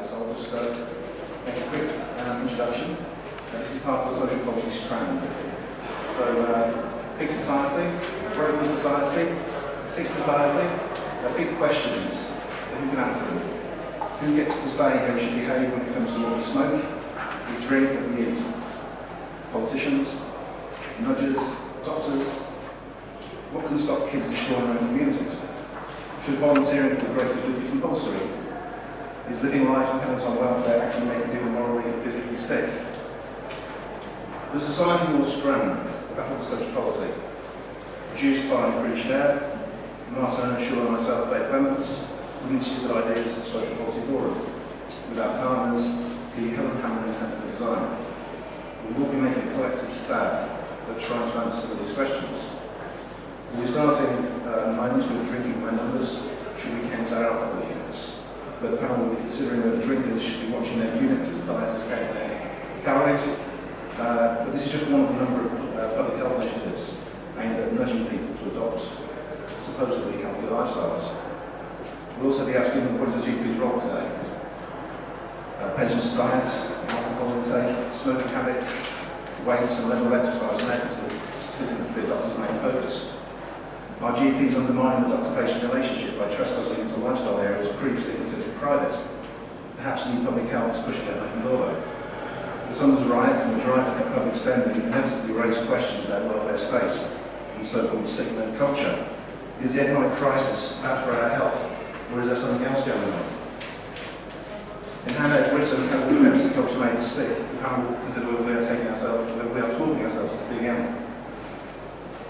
so I'll just make a quick introduction. This is part of the social policy strand. So, big society, broken society, sick society, big questions, who can answer them? Who gets to say how we should behave when it comes to what we smoke, we drink, and we eat? Politicians, nudges, doctors. What can stop kids destroying their own communities? Should volunteering for the greater good be compulsory? Is living life dependent on welfare actually making people morally and physically sick? The Society War Strand, the Battle for Social Policy, produced by Free Share, Martin Shaw and myself, Dave Clements, with issues of ideas at Social Policy Forum. With our partners, the Helen Hamlin Centre for Design. We will be making a collective stab at trying to answer some of these questions. We're starting at the moment with drinking by numbers. Should we count our alcohol units? Where the panel will be considering whether drinkers should be watching their units as dieters count their calories. But this is just one of a number of public health initiatives aimed at nudging people to adopt supposedly healthy lifestyles. We'll also be asking what is the GP's role today? Patients' diet, alcohol intake, smoking habits, weight and level of exercise and efforts to be a doctor's main focus. Our GPs undermining the doctor-patient relationship by trespassing into lifestyle areas previously considered private. Perhaps new public health is pushing that open door though. The summer's riots and the drive to cut public spending inevitably raise questions about welfare state and so-called sick man culture. Is the economic crisis bad for our health, or is there something else going on? In Hanover, Britain has the defence culture made us sick. The panel will consider whether we are talking ourselves into being ill.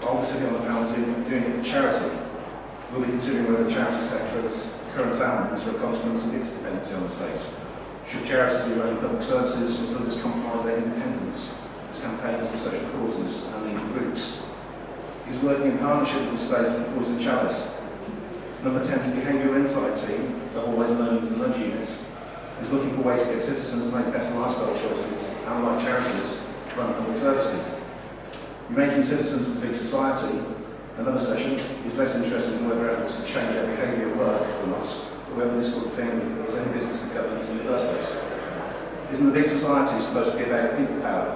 While we're sitting on the panel doing it for charity, we'll be considering whether the charity sector's current armaments are a consequence of its dependency on the state. Should charities be running public services, or does this compromise their independence as campaigns for social causes and leading groups? Is working in partnership with the state and poison chalice? Number 10's behavioural insight team, otherwise known as the nudge unit, is looking for ways to get citizens to make better lifestyle choices and, like charities, run public services. Making citizens for big society, another session, is less interested in whether efforts to change their behaviour work or not, or whether this sort of thing is any business of government in the first place. Isn't the big society supposed to be about people power,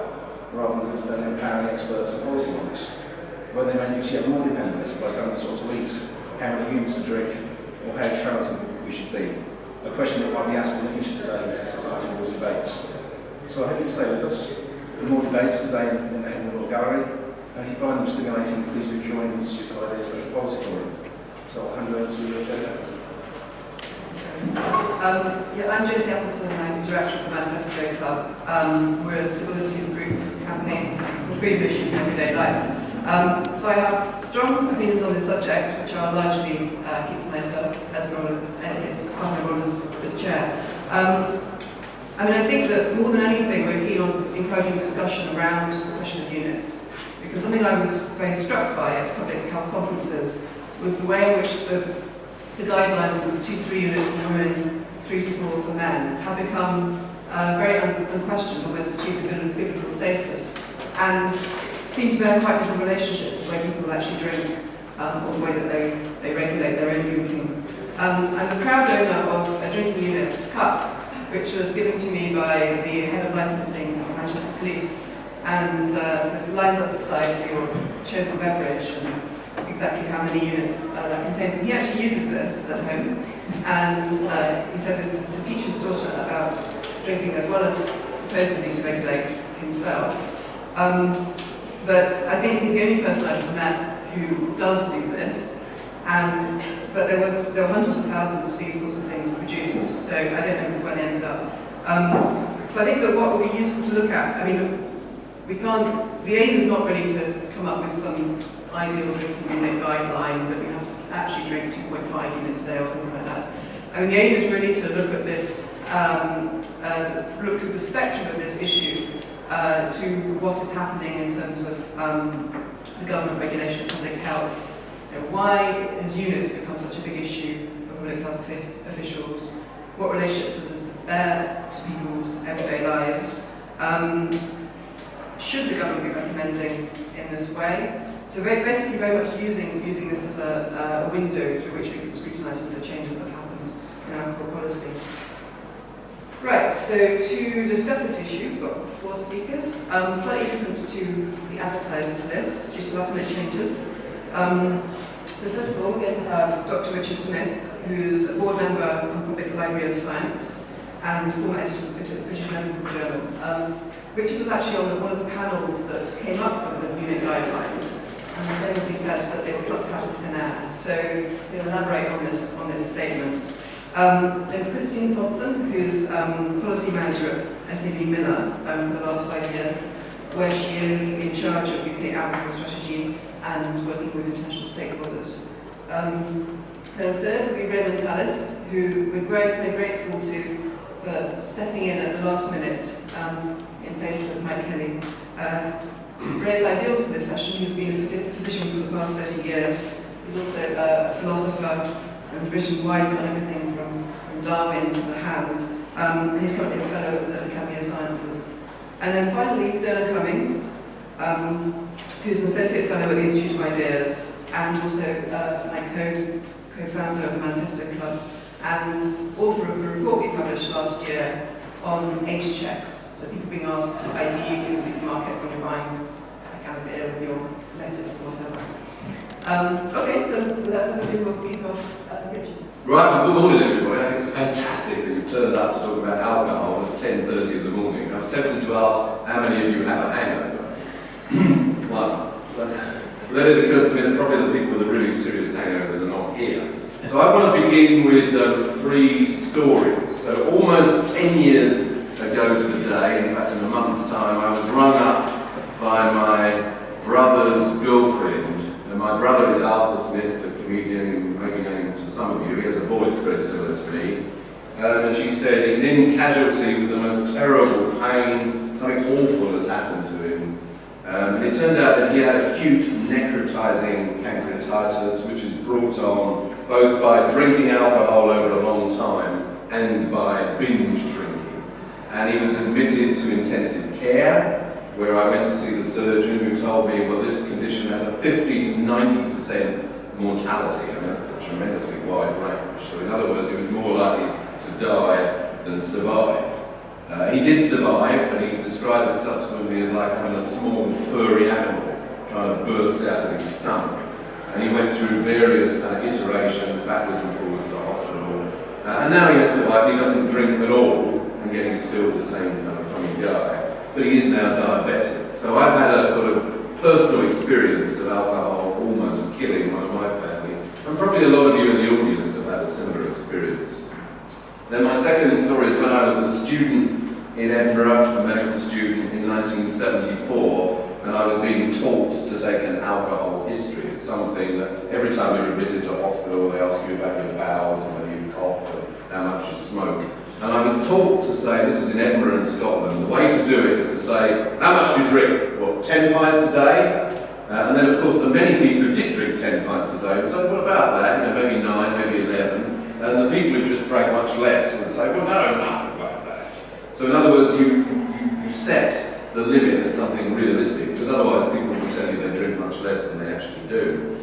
rather than empowering experts and policy wonks? Where they make us yet more dependent by telling us what to eat, how many units to drink, or how charitable we should be. A question that might be asked in each of today's Society Wars debates. So I hope you stay with us for more debates today in the Hemel Gallery. And if you find them stimulating, please do join the Institute of Ideas Social Policy Forum. So I'll hand over to Josie. I'm Josie Appleton, I'm Director of the Manifesto Club. We're a civil liberties group campaign for freedom issues in everyday life. So I have strong opinions on this subject, which I'll largely keep to myself as part of my role as chair. I think that more than anything, we're keen on encouraging discussion around the question of units, because something I was very struck by at public health conferences was the way in which the guidelines of 2 to 3 units for women, 3 to 4 for men, have become very unquestioned, almost achieved a bit of biblical status, and seem to bear quite little relationship to the way people actually drink, or the way that they regulate their own drinking. I'm the proud owner of a drinking unit cup, which was given to me by the head of licensing of Manchester Police, and so it lines up the side for your chosen beverage and exactly how many units that contains. And he actually uses this at home, and he said this is to teach his daughter about drinking as well as supposedly to regulate himself. But I think he's the only person I've ever met who does do this, but there were hundreds of thousands of these sorts of things produced, so I don't know where they ended up. So I think that what would be useful to look at, the aim is not really to come up with some ideal drinking unit guideline that we have to actually drink 2.5 units a day or something like that. The aim is really to look at this, look through the spectrum of this issue to what is happening in terms of the government regulation of public health. Why has units become such a big issue for public health officials? What relationship does this bear to people's everyday lives? Should the government be recommending in this way? So basically very much using this as a window through which we can scrutinise some of the changes that have happened in our core policy. Right, so to discuss this issue, we've got 4 speakers, slightly different to the advertised list due to last minute changes. So first of all, we're going to have Dr. Richard Smith, who's a board member of the Public Library of Science and former editor of the British Medical Journal. Richard was actually on one of the panels that came up with the unit guidelines, and famously said that they were plucked out of thin air. So he'll elaborate on this statement. Then Christine Thompson, who's policy manager at SABMiller for the last 5 years, where she is in charge of UK alcohol strategy and working with international stakeholders. Then third will be Raymond Tallis, who we're very grateful to for stepping in at the last minute in place of Mike Kelly. Ray's ideal for this session. He's been a physician for the past 30 years. He's also a philosopher and written widely on everything from Darwin to the hand. And he's currently a fellow at the Academy of Sciences. And then finally, Dolan Cummings, who's an associate fellow at the Institute of Ideas and also my co-founder of the Manifesto Club and author of the report we published last year on age checks. So people being asked for ID in the supermarket when you're buying a can of beer with your lettuce or whatever. Okay, so with that, we'll kick off Richard. Right, well, good morning everybody. I think it's fantastic that you've turned up to talk about alcohol at 10:30 in the morning. I was tempted to ask how many of you have a hangover. One. But then it occurs to me that probably the people with the really serious hangovers are not here. So I want to begin with 3 stories. So almost 10 years ago to the day, in fact in a month's time, I was rung up by my brother's girlfriend. And my brother is Arthur Smith, the comedian who may be known to some of you. He has a voice very similar to me. And she said he's in casualty with the most terrible pain, something awful has happened to him. And it turned out that he had acute necrotizing pancreatitis, which is brought on both by drinking alcohol over a long time and by binge drinking. And he was admitted to intensive care, where I went to see the surgeon who told me, well, this condition has a 50 to 90% mortality. I mean, that's a tremendously wide range. So in other words, he was more likely to die than survive. He did survive, and he described it subsequently as like having a small furry animal trying to burst out of his stomach. And he went through various kind of iterations, backwards and forwards to hospital. And now he has survived. He doesn't drink at all, and yet he's still the same kind of funny guy. But he is now diabetic. So I've had a sort of personal experience of alcohol almost killing one of my family. And probably a lot of you in the audience have had a similar experience. Then my second story is when I was a student in Edinburgh, a medical student in 1974, and I was being taught to take an alcohol history. It's something that every time you're admitted to hospital, they ask you about your bowels and whether you cough and how much you smoke. And I was taught to say, this was in Edinburgh in Scotland, the way to do it is to say, how much do you drink? What, 10 pints a day? And then of course the many people who did drink 10 pints a day would say, what about that? You know, maybe 9, maybe 11. And the people who just drank much less would say, well no, nothing like that. So in other words, you set the limit at something realistic, because otherwise people will tell you they drink much less than they actually do.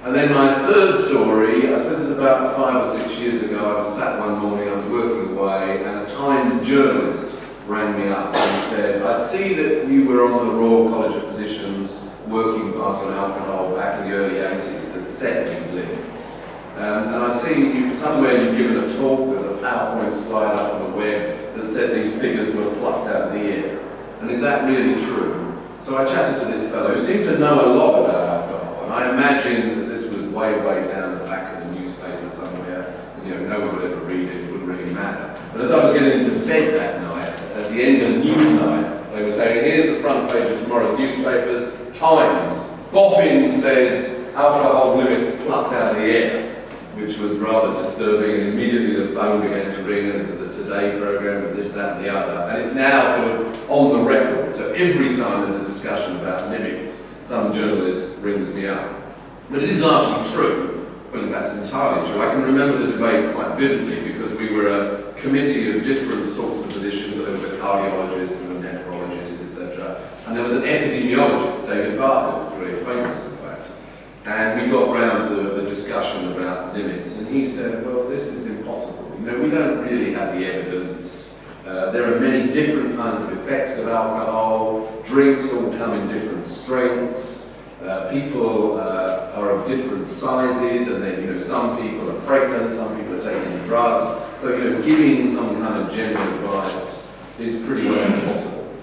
And then my third story, I suppose it's about 5 or 6 years ago, I was sat one morning, I was working away, and a Times journalist rang me up and said, I see that you were on the Royal College of Physicians working part on alcohol back in the early 80s that set these limits. And I see somewhere you've given a talk, there's a PowerPoint slide up on the web that said these figures were plucked out of the air. And is that really true? So I chatted to this fellow who seemed to know a lot about alcohol, and I imagined that this was way down the back of the newspaper somewhere, and no one would ever read it, it wouldn't really matter. But as I was getting into bed that night, at the end of news night, they were saying, here's the front page of tomorrow's newspapers, Times, Boffin says alcohol limits plucked out of the air, which was rather disturbing, and immediately the phone began to ring, and it was the Today programme, and this, that and the other. And it's now sort of on the record, so every time there's a discussion about limits, some journalist rings me up. But it is largely true. Well, in fact, it's entirely true. I can remember the debate quite vividly because we were a committee of different sorts of physicians. So there was a cardiologist and a nephrologist, etc. And there was an epidemiologist, David Barker, who was very famous, in fact. And we got round to a discussion about limits, and he said, well, this is impossible. We don't really have the evidence There are many different kinds of effects of alcohol. Drinks all come in different strengths. People are of different sizes, and then, you know, some people are pregnant, some people are taking drugs. So, you know, giving some kind of general advice is pretty well impossible.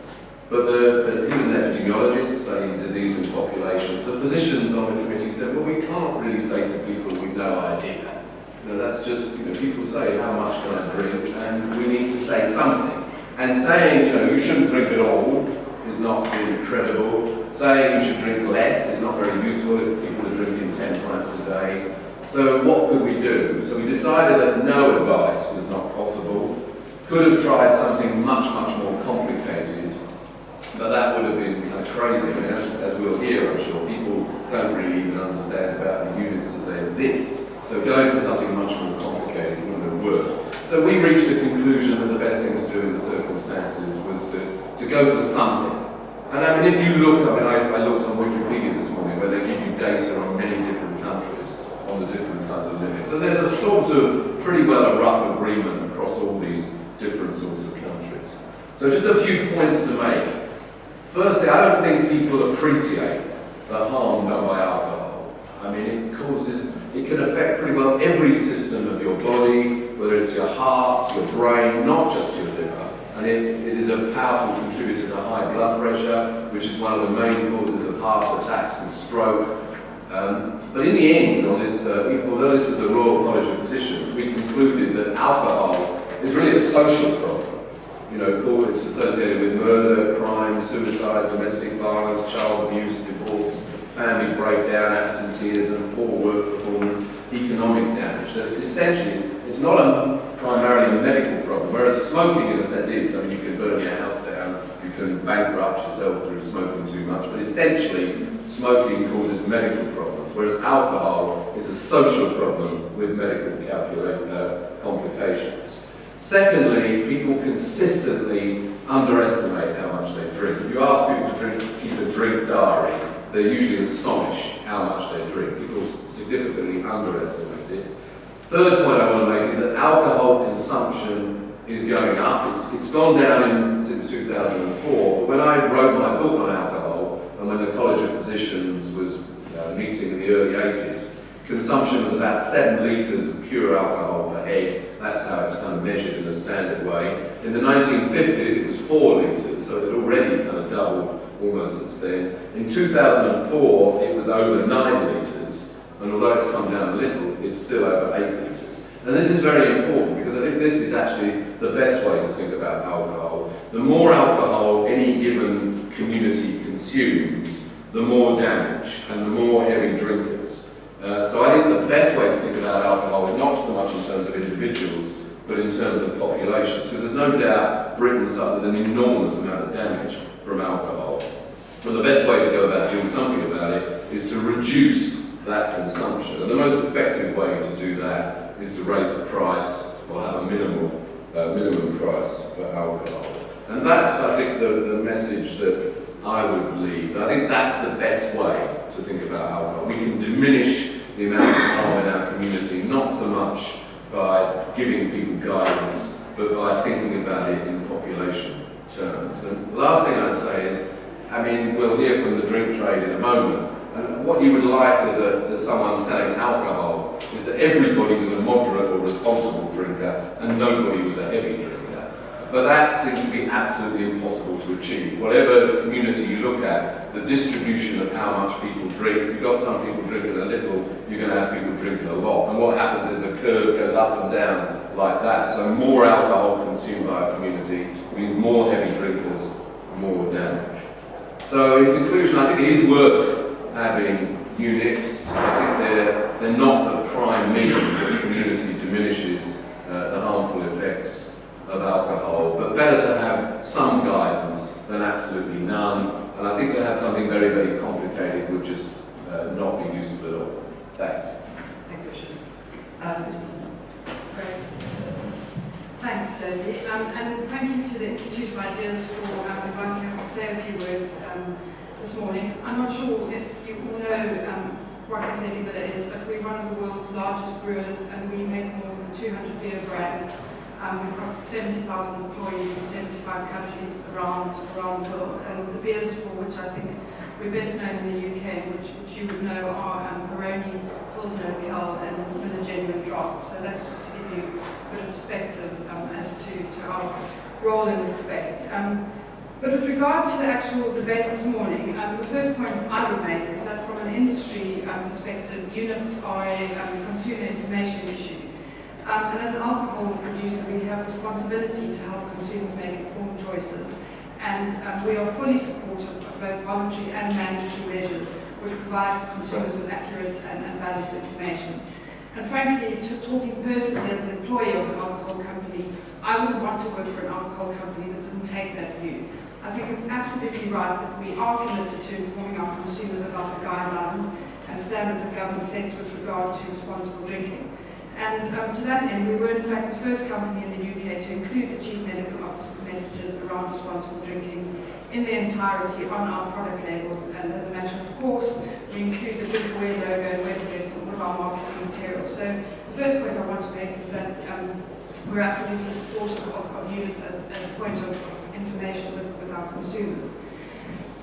But he was an epidemiologist studying disease and populations. The physicians on the committee said, well, we can't really say to people we've no idea. You know, that's just, you know, people say, how much can I drink? And we need to say something. And saying, you know, you shouldn't drink at all is not really credible. Saying you should drink less is not very useful if people are drinking 10 pints a day. So what could we do? So we decided that no advice was not possible. Could have tried something much, much more complicated, but that would have been kind of crazy. I mean, as we'll hear, I'm sure, people don't really even understand about the units as they exist. So going for something much more complicated wouldn't have worked. So we reached the conclusion that the best thing to do in the circumstances was to go for something. And I mean, if you look, I looked on Wikipedia this morning where they give you data on many different countries on the different kinds of limits. And there's a sort of pretty well a rough agreement across all these different sorts of countries. So just a few points to make. Firstly, I don't think people appreciate the harm done by alcohol. I mean, it can affect pretty well every system of your body, whether it's your heart, your brain, not just your liver. And it is a powerful contributor to high blood pressure, which is one of the main causes of heart attacks and stroke. But in the end, on this, although this was the Royal College of Physicians, we concluded that alcohol is really a social problem. You know, it's associated with murder, crime, suicide, domestic violence, child abuse, divorce, family breakdown, absenteeism, poor work performance, economic damage. That it's essentially, it's not primarily a medical problem, whereas smoking in a sense is. I mean, you can burn your house down, you can bankrupt yourself through smoking too much, but essentially smoking causes medical problems, whereas alcohol is a social problem with medical complications. Secondly, people consistently underestimate how much they drink. If you ask people to keep a drink diary, they're usually astonished how much they drink. People significantly underestimate it. Third point I want to make is that alcohol consumption is going up. It's gone down since 2004. But when I wrote my book on alcohol, and when the College of Physicians was meeting in the early 80s, consumption was about 7 litres of pure alcohol per head. That's how it's kind of measured in a standard way. In the 1950s, it was 4 litres, so it had already kind of doubled almost since then. In 2004, it was over 9 litres, and although it's come down a little, it's still over 8 litres. And this is very important because I think this is actually the best way to think about alcohol. The more alcohol any given community consumes, the more damage and the more heavy drinkers. So I think the best way to think about alcohol is not so much in terms of individuals, but in terms of populations, because there's no doubt Britain suffers an enormous amount of damage from alcohol. But the best way to go about doing something about it is to reduce that consumption. And the most effective way to do that is to raise the price or have a minimum price for alcohol. And that's, I think, the message that I would leave. I think that's the best way to think about alcohol. We can diminish the amount of harm in our community, not so much by giving people guidance, but by thinking about it in population terms. And the last thing I'd say is, I mean, we'll hear from the drink trade in a moment, and what you would like as someone selling alcohol is that everybody was a moderate or responsible drinker and nobody was a heavy drinker. But that seems to be absolutely impossible to achieve. Whatever community you look at, the distribution of how much people drink, if you've got some people drinking a little, you're going to have people drinking a lot. And what happens is the curve goes up and down like that. So more alcohol consumed by a community means more heavy drinkers, more damage. So in conclusion, I think it is worth having units. I think they're not the prime means that the community diminishes the harmful effects of alcohol, but better to have some guidance than absolutely none. And I think to have something very, very complicated would just not be useful at all. Thanks. Thanks, Richard. Great. Thanks, Josie. And thank you to the Institute of Ideas for inviting us to say a few words this morning. I'm not sure if you all know what SABMiller is, but we're one of the world's largest brewers and we make more than 200 beer brands. We've got 70,000 employees in 75 countries around the world, and the beers for which I think we're best known in the UK, which you would know, are Peroni, Pilsner Urquell, and Miller Genuine Drop. So that's just to give you a bit of perspective as to our role in this debate. But with regard to the actual debate this morning, the first point I would make is that from an industry perspective, units are a consumer information issue. And as an alcohol producer, we have responsibility to help consumers make informed choices. And we are fully supportive of both voluntary and mandatory measures which provide consumers with accurate and balanced information. And frankly, talking personally as an employee of an alcohol company, I wouldn't want to work for an alcohol company that didn't take that view. I think it's absolutely right that we are committed to informing our consumers about the guidelines and standards the government sets with regard to responsible drinking. And to that end, we were in fact the first company in the UK to include the Chief Medical Officer's messages around responsible drinking in their entirety on our product labels. And as a matter of course, we include the drink aware logo and web address on all of our marketing materials. So the first point I want to make is that we're absolutely supportive of units as a point of information with our consumers.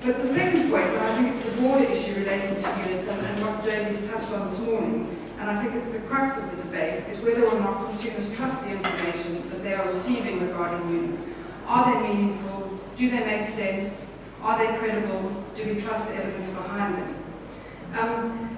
But the second point, and I think it's the broader issue relating to units and what Josie's touched on this morning, and I think it's the crux of the debate, is whether or not consumers trust the information that they are receiving regarding units. Are they meaningful? Do they make sense? Are they credible? Do we trust the evidence behind them?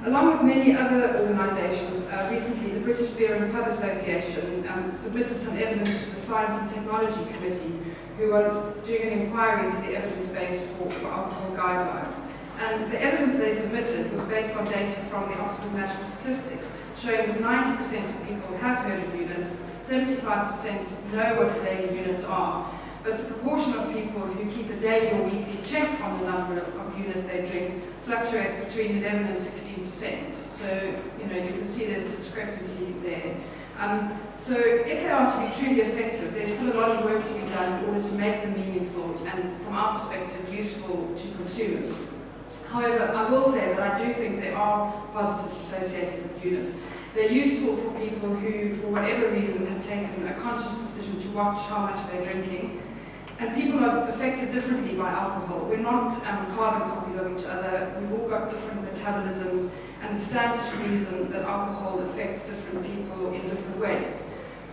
Along with many other organisations, recently the British Beer and Pub Association submitted some evidence to the Science and Technology Committee, who are doing an inquiry into the evidence base for alcohol guidelines. And the evidence they submitted was based on data from the Office of National Statistics, showing that 90% of people have heard of units, 75% know what the daily units are, but the proportion of people who keep a daily or weekly check on the number of units they drink fluctuates between 11 and 16%. So, you can see there's a discrepancy there. So if they are to be truly effective, there's still a lot of work to be done in order to make them meaningful and, from our perspective, useful to consumers. However, I will say that I do think there are positives associated with units. They're useful for people who, for whatever reason, have taken a conscious decision to watch how much they're drinking. And people are affected differently by alcohol. We're not carbon copies of each other. We've all got different metabolisms, and it stands to reason that alcohol affects different people in different ways.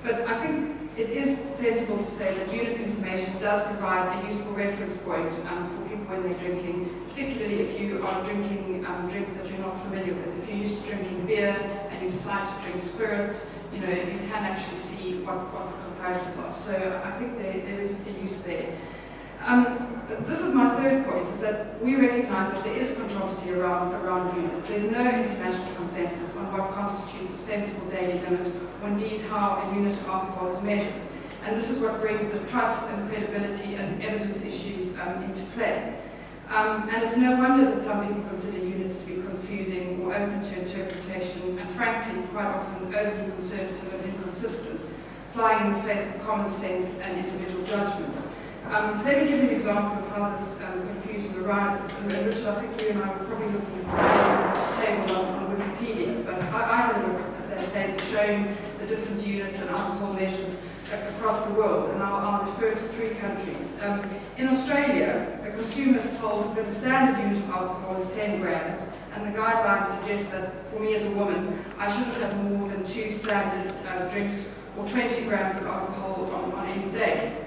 But I think it is sensible to say that unit information does provide a useful reference point for people when they're drinking, particularly if you are drinking drinks that you're not familiar with. If you're used to drinking beer and you decide to drink spirits, you can actually see what the comparisons are. So I think there is a use there. This is my third point, is that we recognise that there is controversy around units. There's no international consensus on what constitutes a sensible daily limit, or indeed how a unit of alcohol is measured. And this is what brings the trust and credibility and evidence issues into play. And it's no wonder that some people consider units to be confusing or open to interpretation, and frankly, quite often overly conservative and inconsistent, flying in the face of common sense and individual judgment. Let me give you an example of how this confusion arises. And Richard, I think you and I were probably looking at the same table on Wikipedia, but I had a look at that table showing the different units and alcohol measures across the world, and I'll refer to 3 countries. In Australia, a consumer is told that a standard unit of alcohol is 10 grams, and the guidelines suggest that for me as a woman, I shouldn't have more than 2 standard drinks or 20 grams of alcohol on any day.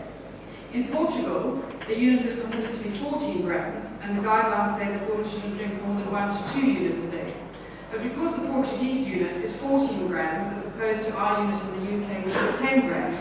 In Portugal, the unit is considered to be 14 grams, and the guidelines say that women shouldn't drink more than 1 to 2 units a day. But because the Portuguese unit is 14 grams, as opposed to our unit in the UK, which is 10 grams,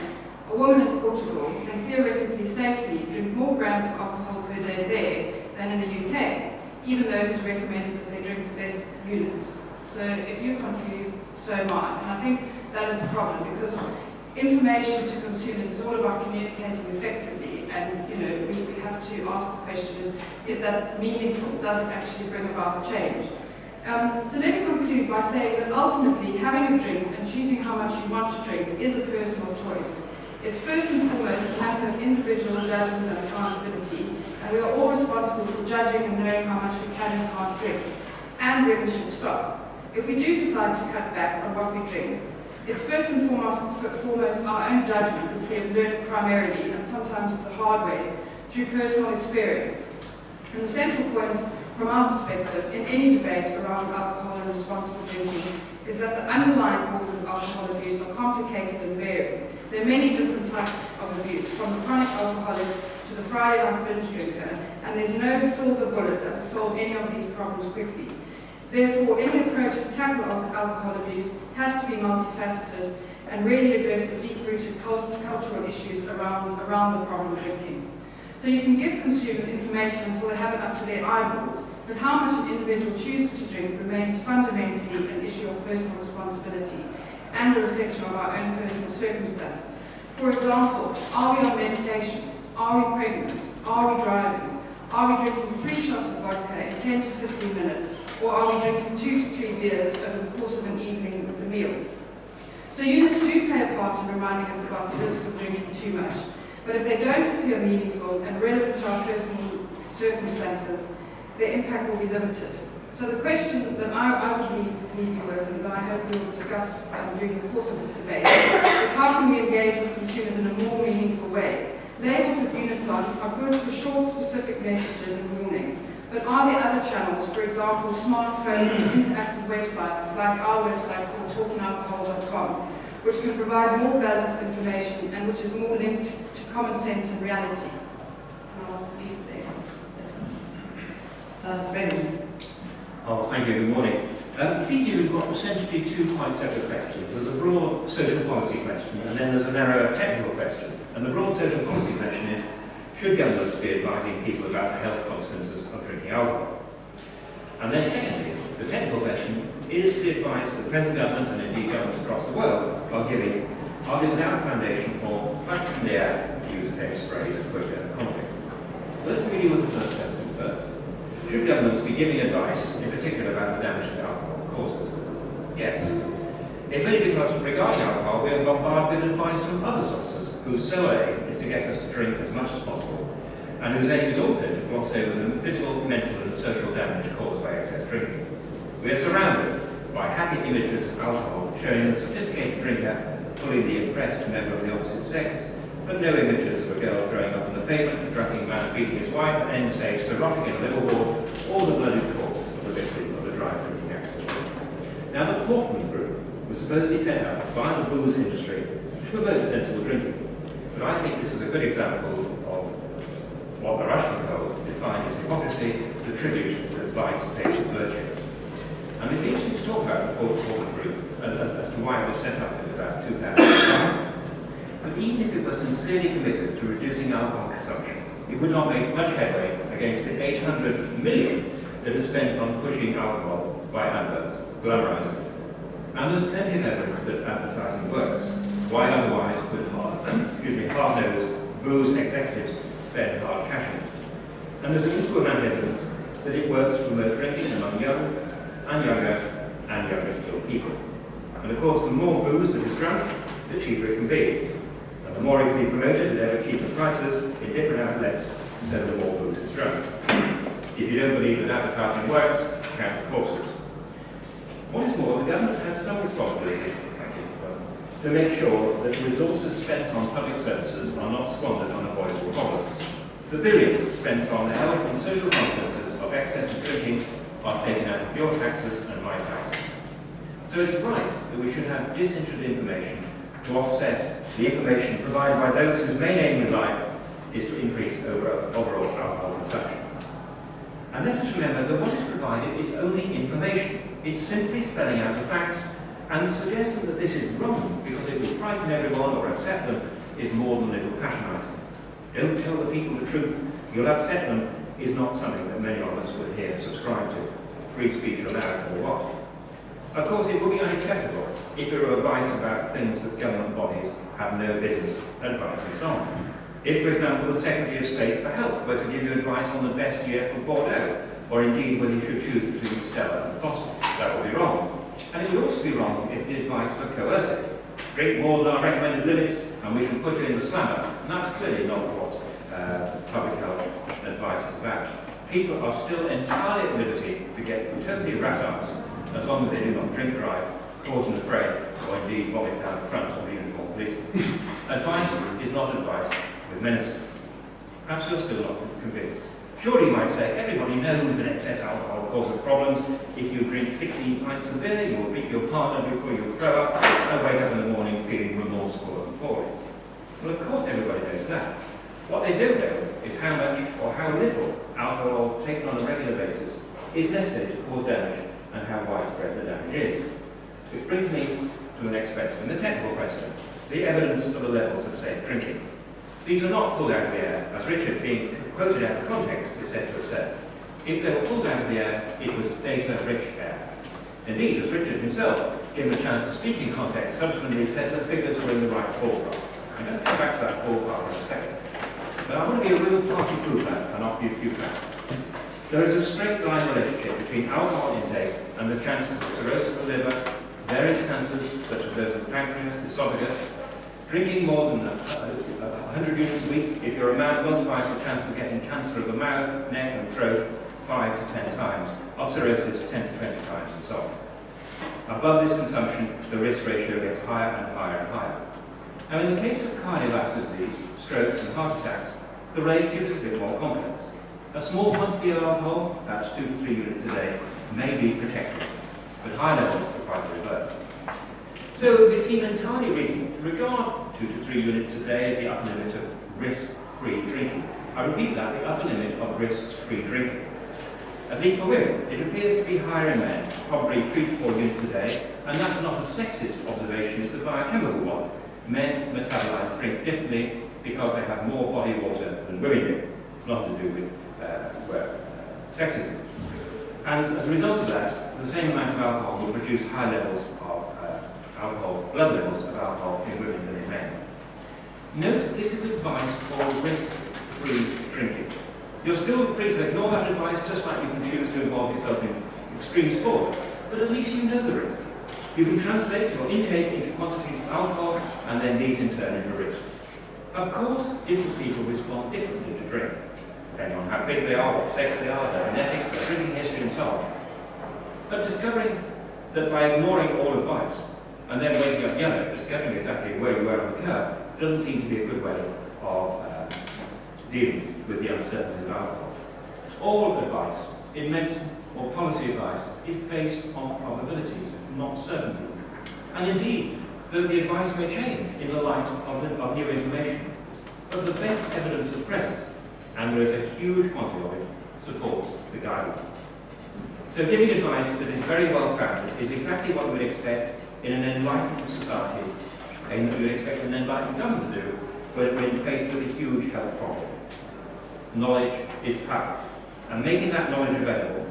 a woman in Portugal can theoretically safely drink more grams of alcohol per day there than in the UK, even though it is recommended that they drink less units. So if you're confused, so am I. And I think that is the problem, because information to consumers is all about communicating effectively, and we have to ask the question, is that meaningful? Does it actually bring about a change? So let me conclude by saying that ultimately having a drink and choosing how much you want to drink is a personal choice. It's first and foremost a matter of individual judgment and accountability, and we are all responsible for judging and knowing how much we can and can't drink, and when we should stop. If we do decide to cut back on what we drink, It's first and foremost our own judgment, which we have learned primarily, and sometimes the hard way, through personal experience. And the central point, from our perspective, in any debate around alcohol and responsible drinking, is that the underlying causes of alcohol abuse are complicated and varied. There are many different types of abuse, from the chronic alcoholic to the Friday night binge drinker, and there's no silver bullet that will solve any of these problems quickly. Therefore, any approach to tackle alcohol abuse has to be multifaceted and really address the deep-rooted cultural issues around the problem of drinking. So you can give consumers information until they have it up to their eyeballs, but how much an individual chooses to drink remains fundamentally an issue of personal responsibility and a reflection of our own personal circumstances. For example, are we on medication? Are we pregnant? Are we driving? Are we drinking 3 shots of vodka in 10 to 15 minutes? Or are we drinking 2 to 3 beers over the course of an evening with a meal? So units do play a part in reminding us about the risks of drinking too much. But if they don't appear meaningful and relevant to our personal circumstances, their impact will be limited. So the question that I would leave you with, and that I hope we will discuss during the course of this debate, is how can we engage with consumers in a more meaningful way? Labels with units on are good for short, specific messages and warnings, but are there other channels, for example, smartphones, interactive websites like our website called talkingalcohol.com, which can provide more balanced information and which is more linked to common sense and reality? And I'll leave it there. Raymond. Oh, thank you. Good morning. It's easy, we've got essentially 2 quite separate questions. There's a broad social policy question, and then there's a narrow technical question. And the broad social policy question is, should governments be advising people about the health consequences of drinking alcohol? And then secondly, the technical question, is the advice that the present government, and indeed governments across the world, are giving, are they without foundation or plug from the air, to use a famous phrase, quote economics? Let's really with the first question first. Should governments be giving advice, in particular about the damage that alcohol causes? Yes. If only because regarding alcohol, we are bombarded with advice from other sources, whose sole aim is to get us to drink as much as possible, and whose aim is also to gloss over the physical, mental, and social damage caused by excess drinking. We are surrounded by happy images of alcohol showing the sophisticated drinker fully the impressed member of the opposite sex, but no images of a girl throwing up on the pavement, a drunken man beating his wife, and end stage cirrhotic in a liverboard, or the bloody corpse of the victim of a dry drinking accident. Now, the Portman Group was supposedly set up by the booze industry to promote sensible drinking, but I think this is a good example of what the Russian code defined as hypocrisy, the tribute to advice of patient virtue. And it's interesting to talk about the Portman Group as to why it was set up in about 2005. But even if it was sincerely committed to reducing alcohol consumption, it would not make much headway against the 800 million that is spent on pushing alcohol by adverts, glamorizing it. And there's plenty of evidence that advertising works. Why otherwise would hard-nosed booze executives spend hard cash on it? And there's an equal amount of evidence that it works to promote drinking among young and younger still people. And of course, the more booze that is drunk, the cheaper it can be. And the more it can be promoted at ever cheaper prices in different outlets, so the more booze is drunk. If you don't believe that advertising works, count the corpses. What is more, the government has some responsibility to make sure that the resources spent on public services are not squandered on avoidable problems. The billions spent on the health and social consequences of excessive drinking are taken out of your taxes and my taxes. So it's right that we should have disinterested information to offset the information provided by those whose main aim in life is to increase overall alcohol consumption. And let us remember that what is provided is only information. It's simply spelling out the facts, and the suggestion that this is wrong because it will frighten everyone or upset them is more than a little patronising. Don't tell the people the truth, you'll upset them, is not something that many of us would here subscribe to. Free speech allowed or what? Of course, it would be unacceptable if there were advice about things that government bodies have no business advising on. If, for example, the Secretary of State for Health were to give you advice on the best year for Bordeaux, or indeed whether you should choose between Stella and Foster, that would be wrong. And it would also be wrong if the advice were coercive. Drink more than our recommended limits, and we shall put you in the slammer. And that's clearly not what public health advice is about. People are still entirely at liberty to get totally rat-ups as long as they do not drink drive cause an affray, or indeed vomit down the front of a uniformed policeman. Advice is not advice with menacing. Perhaps you're still not convinced. Surely you might say, everybody knows that excess alcohol causes problems. If you drink 16 pints of beer, you will beat your partner before you throw up and wake up in the morning feeling remorseful and poorly. Well, of course everybody knows that. What they don't know is how much or how little alcohol taken on a regular basis is necessary to cause damage and how widespread the damage is. Which brings me to the next question, the technical question, the evidence of the levels of safe drinking. These are not pulled out of the air, as Richard, being quoted out of context, is said to have said. If they were pulled out of the air, it was data-rich air. Indeed, as Richard himself, given a chance to speak in context, subsequently said the figures are in the right ballpark. I'm going to come back to that ballpark in a second. But I want to be a real party pooper and offer you a few facts. There is a straight line relationship between alcohol intake and the chances of cirrhosis of the liver, various cancers such as those of the pancreas, esophagus. Drinking more than 100 units a week, if you're a man, multiplies the chance of getting cancer of the mouth, neck and throat 5 to 10 times, of cirrhosis 10 to 20 times, and so on. Above this consumption, the risk ratio gets higher and higher and higher. Now, in the case of cardiovascular disease, strokes and heart attacks, the relationship is a bit more complex. A small quantity of alcohol, perhaps 2 to 3 units a day, may be protective, but high levels are quite the reverse. So it would seem entirely reasonable to regard 2 to 3 units a day as the upper limit of risk-free drinking. I repeat that, the upper limit of risk-free drinking. At least for women, it appears to be higher in men, probably 3 to 4 units a day, and that's not a sexist observation, it's a biochemical one. Men metabolize drink differently because they have more body water than women do. It's not to do with, as it were, sexism. And as a result of that, the same amount of alcohol will produce high levels of blood levels of alcohol in women than in men. Note, this is advice for risk-free drinking. You're still free to ignore that advice, just like you can choose to involve yourself in extreme sports, but at least you know the risk. You can translate your intake into quantities of alcohol, and then these in turn into risk. Of course, different people respond differently to drink, depending on how big they are, what sex they are, their genetics, their drinking history, and so on. But discovering that by ignoring all advice, and then waking up younger, discovering exactly where you were on the curve, doesn't seem to be a good way of dealing with the uncertainties of alcohol. All advice in medicine or policy advice is based on probabilities, not certainties. And indeed, the advice may change in the light of new information. But the best evidence at present, and there is a huge quantity of it, supports the guidelines. So giving advice that is very well founded is exactly what we would expect in an enlightened society, and we would expect an enlightened government to do when faced with a huge health problem. Knowledge is power, and making that knowledge available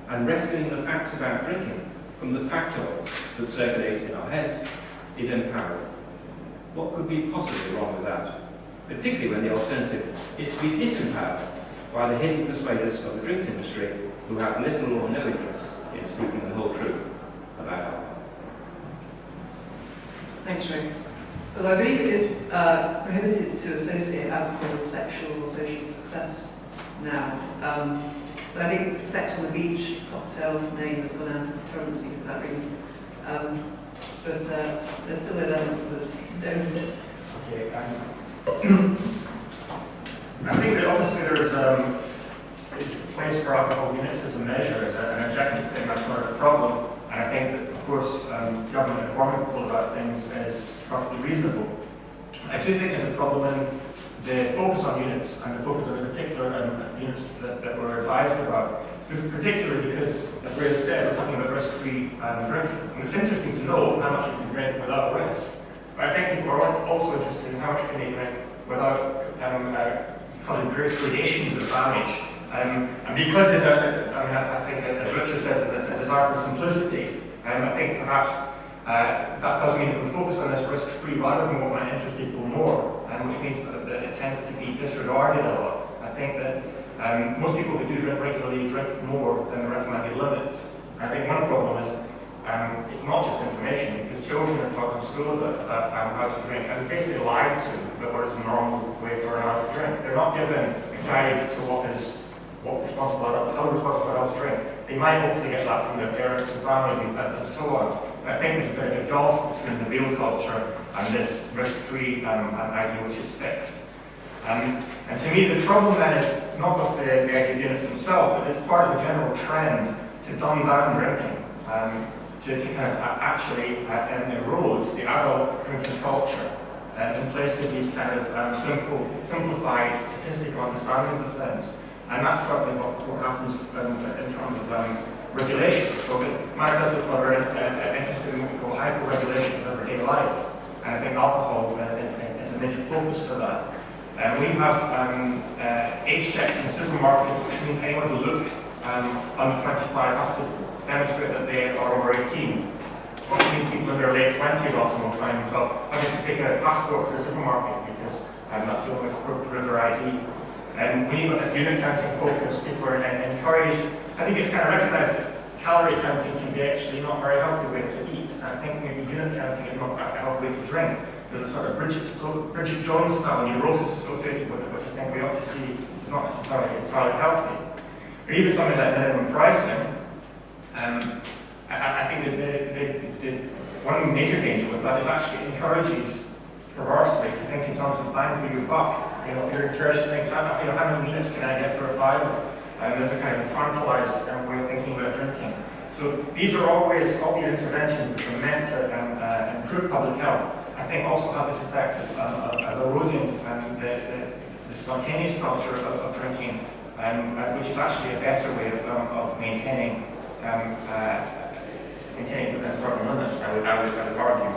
and rescuing the facts about drinking from the factoids that circulate in our heads is empowering. What could be possibly wrong with that? Particularly when the alternative is to be disempowered by the hidden persuaders of the drinks industry who have little or no interest in speaking the whole truth about alcohol. Thanks, Rick. Although I believe it is prohibited to associate alcohol with sexual or social success now. So I think Sex on the Beach cocktail name has gone out of currency for that reason. But there's still elements of this. Okay, I think that obviously there's a place for alcohol units as a measure, as an objective thing, that's not a problem. And I think that, of course, government informing people about things is perfectly reasonable. I do think there's a problem in the focus on units and the focus on the particular units that we're advised about. Particularly because, as Ray said, we're talking about risk-free drinking. And it's interesting to know how much you can drink without risk. But I think people are also interested in how much can they drink without causing various gradations of damage. And because there's I think, as Richard says, there's a desire for simplicity, I think perhaps that does mean that we focus on this risk-free rather than what might interest people more, which means that it tends to be disregarded a lot. I think that most people who do drink regularly drink more than the recommended limits. I think one problem is it's not just information, because children are taught in school about how to drink and basically lied to about what is a normal way for an adult to drink. They're not given a guide to how responsible adults drink. They might hopefully get that from their parents and families and so on. I think there's a bit of a gulf between the real culture and this risk-free idea which is fixed. And to me, the problem then is not with the idea of units themselves, but it's part of a general trend to dumb down drinking, to kind of actually erode the adult drinking culture in place of these kind of simplified statistical understandings of things. And that's certainly what happens in terms of regulation. So the Manifesto Club are interested in what we call hyper-regulation of everyday life. And I think alcohol is a major focus for that. We have age checks in supermarkets, which means anyone who looks under 25 has to demonstrate that they are over 18. Which means people in their late 20s often will find themselves having to take a passport to the supermarket because that's the only way to prove their ID. And when you've got this unit counting focus, people are encouraged. I think it's kind of recognised that calorie counting can be actually not a very healthy way to eat. And I think maybe unit counting is not a healthy way to drink. There's a sort of Bridget Jones style neurosis associated with it, which I think we ought to see is not necessarily entirely healthy. Or even something like minimum pricing. I think that one major danger with that is actually encourages, perversely, to think in terms of bang for your buck. You know, if you're in church, think, how many units can I get for a fiver? And there's a kind of infantilized way of thinking about drinking. So these are always, all these interventions which are meant to improve public health, I think also have this effect of eroding the spontaneous culture of drinking, which is actually a better way of maintaining within certain limits, I would argue.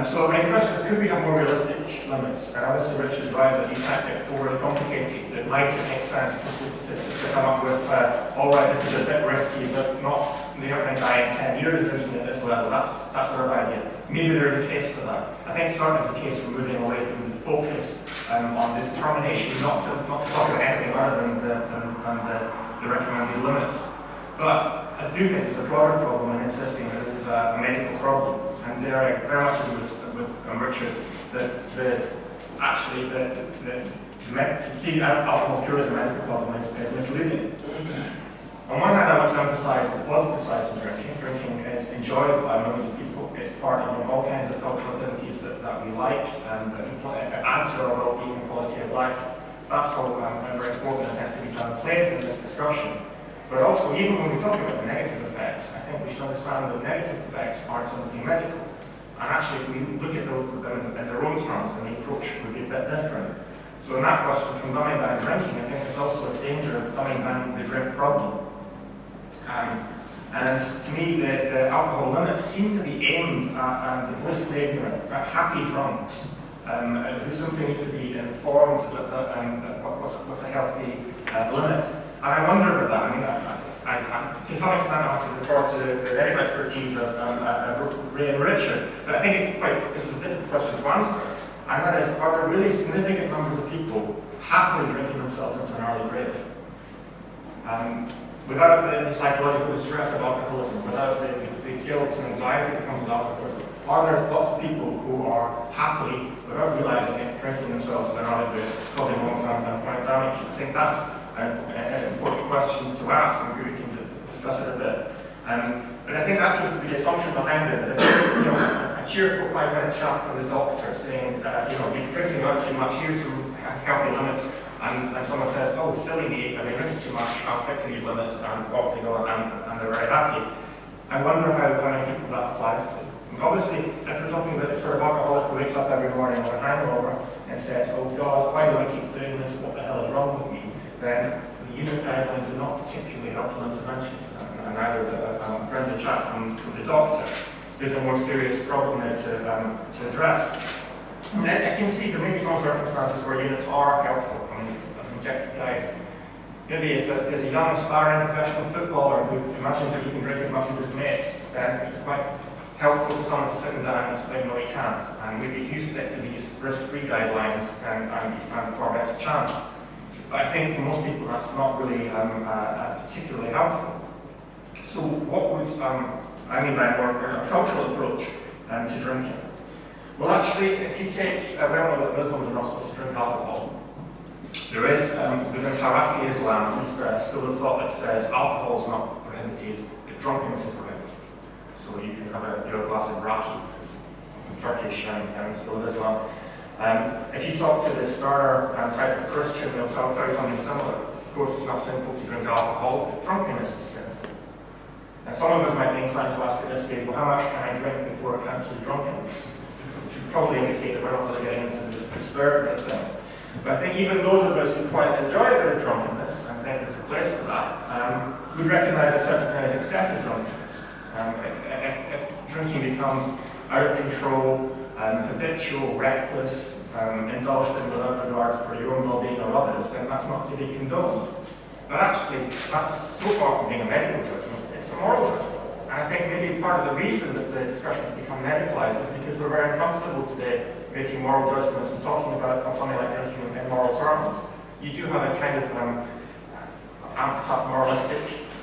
So my question is, could we have more realistic limits? And obviously Richard's right that you can't get overly complicated. It might make sense to come up with, all right, this is a bit risky, but not, they're not going to die in 10 years drinking at this level. That's sort of idea. Maybe there is a case for that. I think certainly it's a case for moving away from the focus on the determination not to talk about anything other than the recommended limits. But I do think there's a broader problem in insisting that this is a medical problem. And there I very much agree with Richard that to see alcohol pure as a medical problem is misleading. On one hand, I want to emphasise the positive sides of drinking. Drinking is enjoyed by millions of people. It's part of all kinds of cultural activities that we like and that add to our well-being and quality of life. That's all very important and tends to be downplayed in this discussion. But also, even when we talk about the negative effects, I think we should understand that negative effects aren't something medical. And actually, if we look at them in their own terms, then the approach would be a bit different. So in that question, from dumbing down drinking, I think there's also a danger of dumbing down the drink problem. And to me, the alcohol limits seem to be aimed at the blissfully ignorant, at happy drunks, who simply need to be informed what's a healthy limit. And I wonder about that. I mean, to some extent, I have to refer to the medical expertise of Ray and Richard, but I think this is a difficult question to answer. And that is, are there really significant numbers of people happily drinking themselves into an early grave? Without the psychological distress of alcoholism, without the guilt and anxiety that comes with alcoholism, are there lots of people who are happily, without realising it, drinking themselves into an early grave, causing long-term and chronic damage? I think that's an important question to ask, and maybe we can discuss it a bit. But I think that seems to be the assumption behind it, that a cheerful 5-minute chat from the doctor saying, you're drinking much too much, here's some healthy limits, and someone says, oh, silly me, I've been drinking too much, I'll stick to these limits, and off they go, and they're very happy. I wonder how many people that applies to. And obviously, if we're talking about the sort of alcoholic who wakes up every morning with a hangover and says, oh God, why do I keep doing this, what the hell is wrong with me? Then the unit guidelines are not particularly helpful intervention for that, and neither is a friendly chat from the doctor. There's a more serious problem there to address. And then I can see there may be some circumstances where units are helpful. I mean, as an objective guide, maybe if there's a young aspiring professional footballer who imagines that he can drink as much as his mates, then it's quite helpful for someone to sit him down and explain, no, he can't. And maybe if you stick to these risk-free guidelines, then you stand a far better chance. But I think for most people that's not really particularly helpful. So what would I mean by a cultural approach to drinking? Well, actually, if you take, we all know that Muslims are not supposed to drink alcohol. There is, within Hanafi Islam, at least a school of thought that says alcohol is not prohibited, but drunkenness is prohibited. So So you can have a glass of raki, Turkish school of Islam. If you talk to the starter type of Christian, they'll tell you something similar. Of course, it's not sinful to drink alcohol, but drunkenness is sinful. And some of us might be inclined to ask at this stage, well, how much can I drink before it counts as drunkenness? Which would probably indicate that we're not really getting into the spirit of the thing. But I think even those of us who quite enjoy a bit of drunkenness, and think there's a place for that, would recognise that such a thing as excessive drunkenness. If drinking becomes out of control, habitual, reckless, indulged in without regard for your own well-being or others, then that's not to be condoned. But actually, that's so far from being a medical judgment, it's a moral judgment. And I think maybe part of the reason that the discussion has become medicalised is because we're very uncomfortable today making moral judgments and talking about something like drinking in moral terms. You do have a kind of amped up moralistic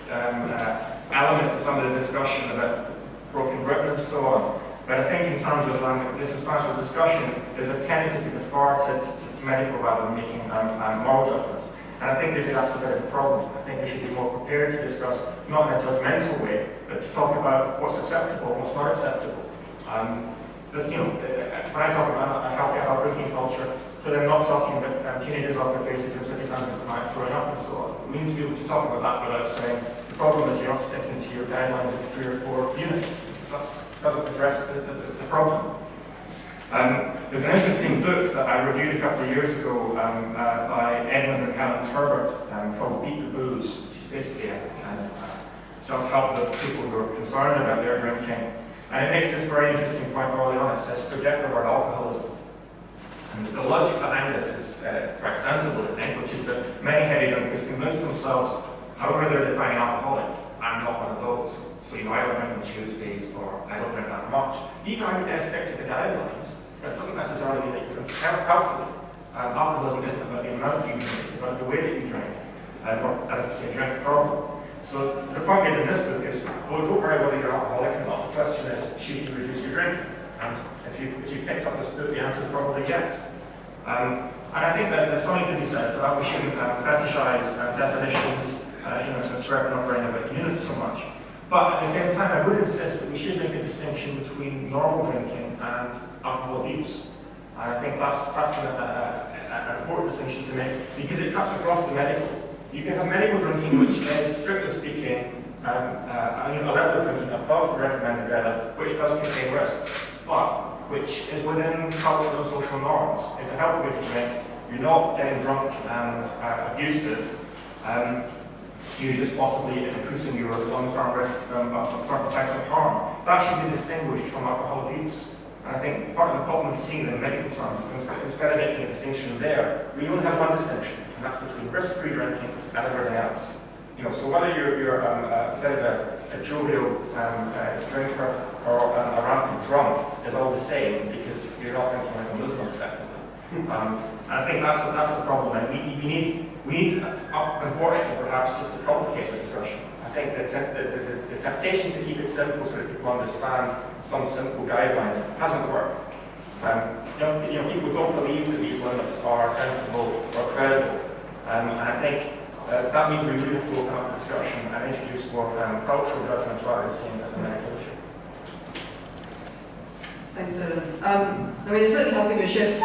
element to some of the discussion about broken Britain and so on. But I think in terms of this substantial discussion, there's a tendency to defer to medical rather than making moral judgments. And I think maybe that's a bit of a problem. I think we should be more prepared to discuss, not in a judgmental way, but to talk about what's acceptable and what's not acceptable. When I talk about a healthy adult drinking culture, but I'm not talking about teenagers off their faces in city centres at night throwing up and so on. We need to be able to talk about that without saying the problem is you're not sticking to your guidelines of 3 or 4 units. That doesn't address the problem. There's an interesting book that I reviewed a couple of years ago by Edmund and Helen Turbert called Beat the Booze, which is basically a kind of self-help book for people who are concerned about their drinking. And it makes this very interesting point early on. It says, forget the word alcoholism. And the logic behind this is quite sensible, I think, which is that many heavy drinkers convince themselves, however they're defining alcoholic, I'm not one of those. So, I don't drink on Tuesdays, or I don't drink that much. Even when I stick to the guidelines, that doesn't necessarily mean that you drink healthily. Alcoholism isn't about the amount you drink, it's about the way that you drink. Or, that is to say, drink problem. So the point made in this book is, well, don't worry whether you're alcoholic or not. The question is, should you reduce your drinking? And if you picked up this book, the answer is probably yes. And I think that there's something to be said for that. We shouldn't fetishize definitions, and swear not brain about units so much. But at the same time, I would insist that we should make a distinction between normal drinking and alcohol abuse. And I think that's an important distinction to make because it cuts across the medical. You can have medical drinking, which is, strictly speaking, a level of drinking above the recommended guidelines, which does contain risks, but which is within cultural and social norms. It's a healthy way to drink. You're not getting drunk and abusive. You're just possibly increasing your long-term risk of certain types of harm. That should be distinguished from alcohol abuse. And I think part of the problem with seeing it in medical terms is instead of making a distinction there, we only have one distinction, and that's between risk-free drinking and everything else. So whether you're a bit of a jovial drinker or a rampant drunk is all the same because you're not drinking like a Muslim effectively. And I think that's the problem. And we need to, unfortunately, perhaps just to complicate the discussion. I think the temptation to keep it simple so that people understand some simple guidelines hasn't worked. People don't believe that these limits are sensible or credible. And I think that means we really have to open up the discussion and introduce more cultural judgments rather than seeing it as a medical issue. Thanks, Dolan. There certainly has been a shift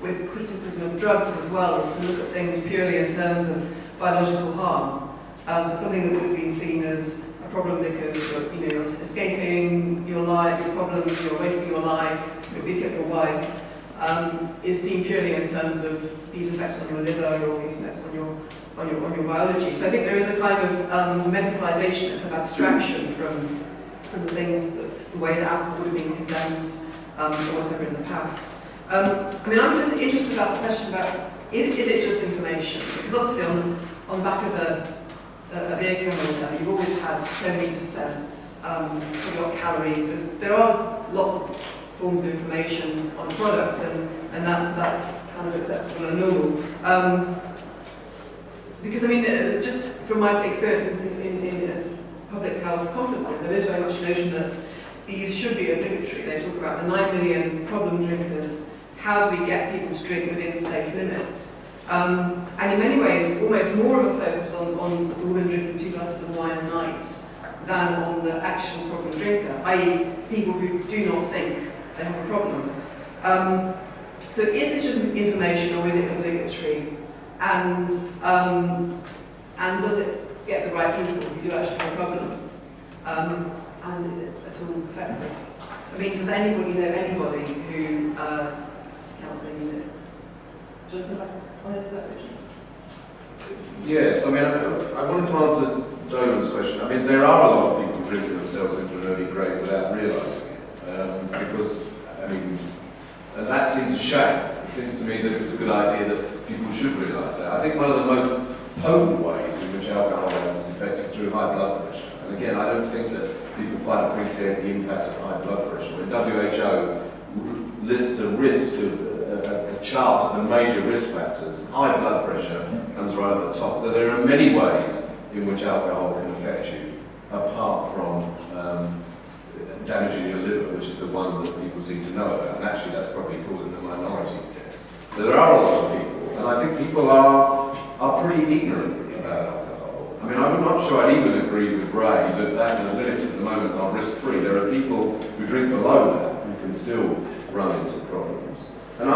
with criticism of drugs as well to look at things purely in terms of biological harm. So something that would have been seen as a problem because you're escaping your life, your problems, you're wasting your life, you're beating up your wife, is seen purely in terms of these effects on your liver or these effects on your biology. So I think there is a kind of medicalisation, a kind of abstraction from the things, the way that alcohol would have been condemned or whatever in the past. I'm just interested about the question about is it just information? Because obviously on the back of a beer can or whatever, you've always had so many percent for your calories. There are lots of forms of information on a product, and that's kind of acceptable and normal. Because just from my experience in public health conferences, there is very much a notion that these should be obligatory. They talk about the 9 million problem drinkers. How do we get people to drink within safe limits? And in many ways, almost more of a focus on the woman drinking 2 glasses of wine a night than on the actual problem drinker, i.e. people who do not think they have a problem. So is this just information or is it obligatory? And does it get the right people who do actually have a problem? And is it at all effective? I mean, does anybody know anybody who counselling units? Do you want to that, Richard? Yes, I mean, I wanted to answer Dolan's question. I mean, there are a lot of people drinking themselves into an early grave without realising it. Because, I mean, and that seems a shame. It seems to me that it's a good idea that people should realise that. I think one of the most potent ways in which alcohol has its effect is through high blood pressure. And again, I don't think that people quite appreciate the impact of high blood pressure. When WHO lists a risk of a chart of the major risk factors, high blood pressure comes right at the top. So there are many ways in which alcohol can affect you, apart from damaging your liver, which is the one that people seem to know about. And actually, that's probably causing the minority of deaths. So there are a lot of people, and I think people are pretty ignorant about alcohol. I mean, I'm not sure I'd even agree with Ray that the limits at the moment are risk-free. There are people who drink below that who can still run into problems. And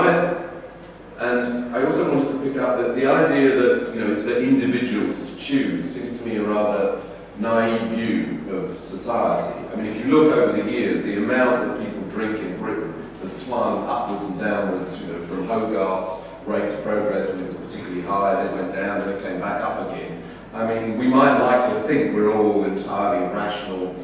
I also wanted to pick up that the idea that it's for individuals to choose seems to me a rather naive view of society. I mean, if you look over the years, the amount that people drink in Britain has swung upwards and downwards. From Hogarth's rates of progress when it was particularly high, then went down, then it came back up again. I mean, we might like to think we're all entirely rational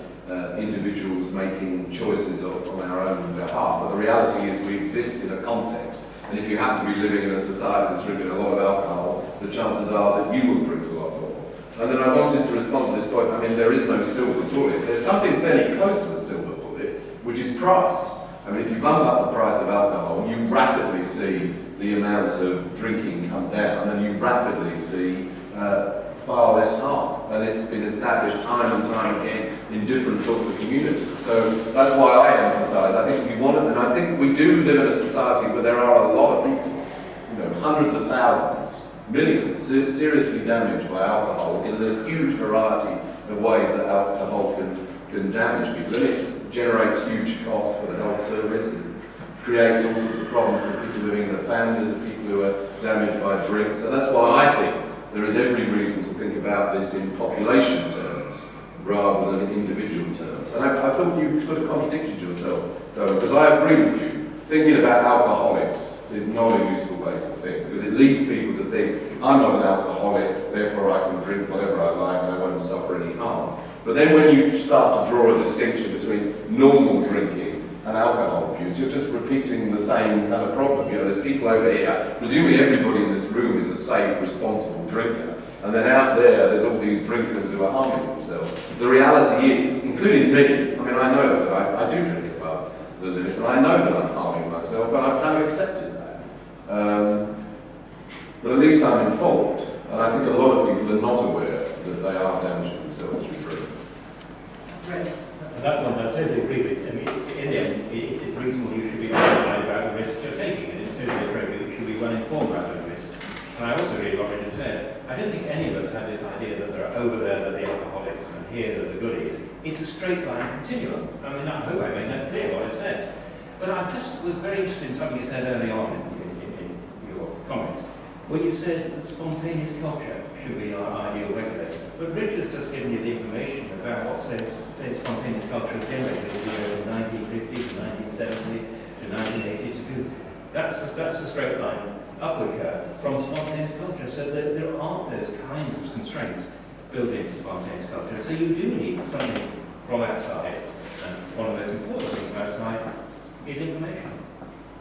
individuals making choices on our own behalf, but the reality is we exist in a context, and if you happen to be living in a society that's drinking a lot of alcohol, the chances are that you will drink a lot more. And then I wanted to respond to this point. I mean, there is no silver bullet. There's something fairly close to the silver bullet, which is price. I mean, if you bump up the price of alcohol, you rapidly see the amount of drinking come down, and you rapidly see far less harm. And it's been established time and time again in different sorts of communities. So that's why I emphasise, I think we want it, and I think we do live in a society where there are a lot of people, hundreds of thousands, millions, seriously damaged by alcohol in the huge variety of ways that alcohol can damage people. And it generates huge costs for the health service, and creates all sorts of problems for people living in their families, and people who are damaged by drink. So that's why I think there is every reason to think about this in population terms rather than in individual terms. And I thought you sort of contradicted yourself, though, because I agree with you. Thinking about alcoholics is not a useful way to think, because it leads people to think, I'm not an alcoholic, therefore I can drink whatever I like and I won't suffer any harm. But then when you start to draw a distinction between normal drinking and alcohol abuse, you're just repeating the same kind of problem. There's people over here, presumably everybody in this room is a safe, responsible drinker, and then out there's all these drinkers who are harming themselves. The reality is, including me, I mean, I know that I do drink above the limits, and I know that I'm harming myself, but I've kind of accepted that. But at least I'm informed, and I think a lot of people are not aware that they are damaging themselves through drinking. Right. That one I totally agree with. I mean, in the end, it's reasonable you should be notified about the risks you're taking, and it's totally appropriate you should be well informed about those risks. And I also agree with what Richard said. I don't think any of us have this idea that there are over there that the alcoholics and here that the goodies. It's a straight line continuum. I mean, I hope I made that clear what I said. But I just was very interested in something you said early on in your comments, when you said that spontaneous culture should be our ideal regulator. But Richard's just given you the information about what spontaneous culture has generated from 1950 to 1970 to 1980 to 2. That's a straight line upward curve from spontaneous culture. So there aren't those kinds of constraints built into spontaneous culture. So you do need something from outside. And one of the most important things from outside is information.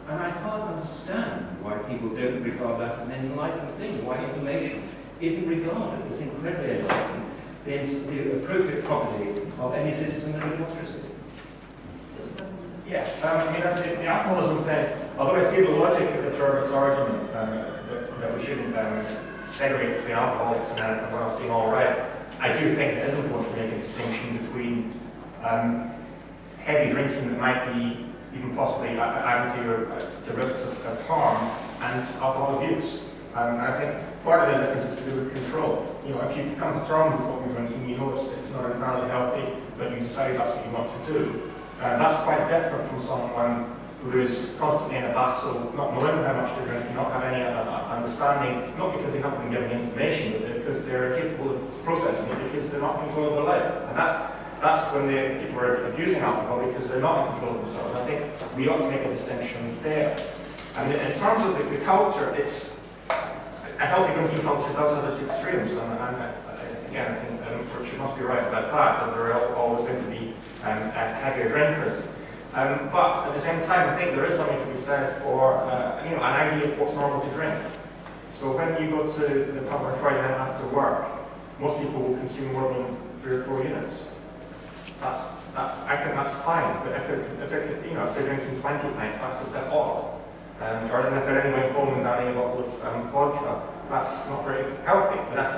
And I can't understand why people don't regard that as an enlightened thing, why information isn't regarded as incredibly enlightened, the appropriate property of any citizen of a democracy. Yeah, I mean, the alcoholism thing, although I see the logic of the Turbert's argument that we shouldn't segregate between alcoholics and everyone else being all right, I do think it is important to make a distinction between heavy drinking that might be even possibly adding to risks of harm and alcohol abuse. And I think part of the difference is to do with control. You know, if you come to terms with what you're drinking, you know it's not entirely healthy, but you decide that's what you want to do. That's quite different from someone who is constantly in a battle, not knowing how much they're drinking, not having any understanding, not because they haven't been given information, but because they're capable of processing it, because they're not in control of their life. And that's when people are abusing alcohol, because they're not in control of themselves. I think we ought to make a distinction there. And in terms of the culture, a healthy drinking culture does have its extremes, and again, I think Richard must be right about that there are always going to be heavier drinkers. But at the same time, I think there is something to be said for an idea of what's normal to drink. So when you go to the pub on Friday night after work, most people will consume more than 3 or 4 units. I think that's fine. But if they're drinking 20 pints, that's a bit odd. Or if they're anyway home and downing a bottle of vodka, that's not very healthy. But that's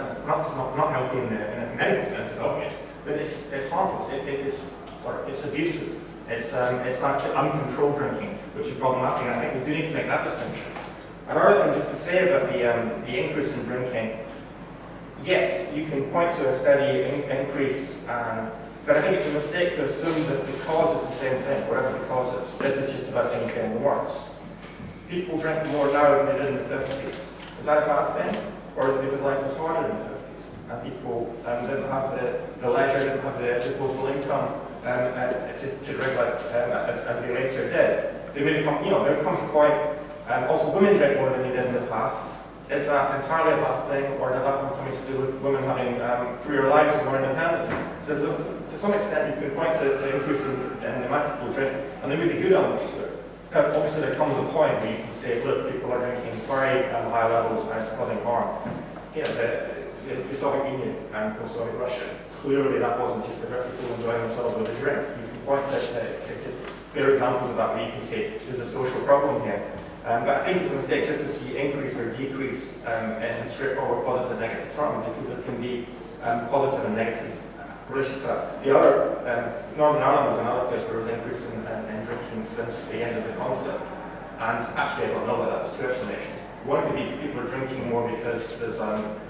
not healthy in a medical sense, it's obvious. But it's harmful. It's abusive. It's like uncontrolled drinking, which is problematic. And I think we do need to make that distinction. Another thing just to say about the increase in drinking, yes, you can point to a steady increase, but I think it's a mistake to assume that the cause is the same thing, whatever the cause is. This is just about things getting worse. People drink more now than they did in the 50s. Is that a bad thing? Or is it because life was harder in the 50s? And people didn't have the leisure, didn't have the disposable income to drink as they later did. There comes a point, also women drink more than they did in the past. Is that entirely a bad thing, or does that have something to do with women having freer lives and more independent? So to some extent you can point to increase in the amount of people drink, and there may be good elements to it. Obviously there comes a point where you can say, look, people are drinking very high levels and it's causing harm. You know, the Soviet Union and post-Soviet Russia, clearly that wasn't just about people enjoying themselves with a drink. You can point to clear examples of that where you can say there's a social problem here. But I think it's a mistake just to see increase or decrease in straightforward positive and negative terms, because there can be positive and negative relations to that. The other, Northern Ireland was another place where there was an increase in drinking since the end of the conflict. And actually I don't know that that's two explanations. One could be people are drinking more because there's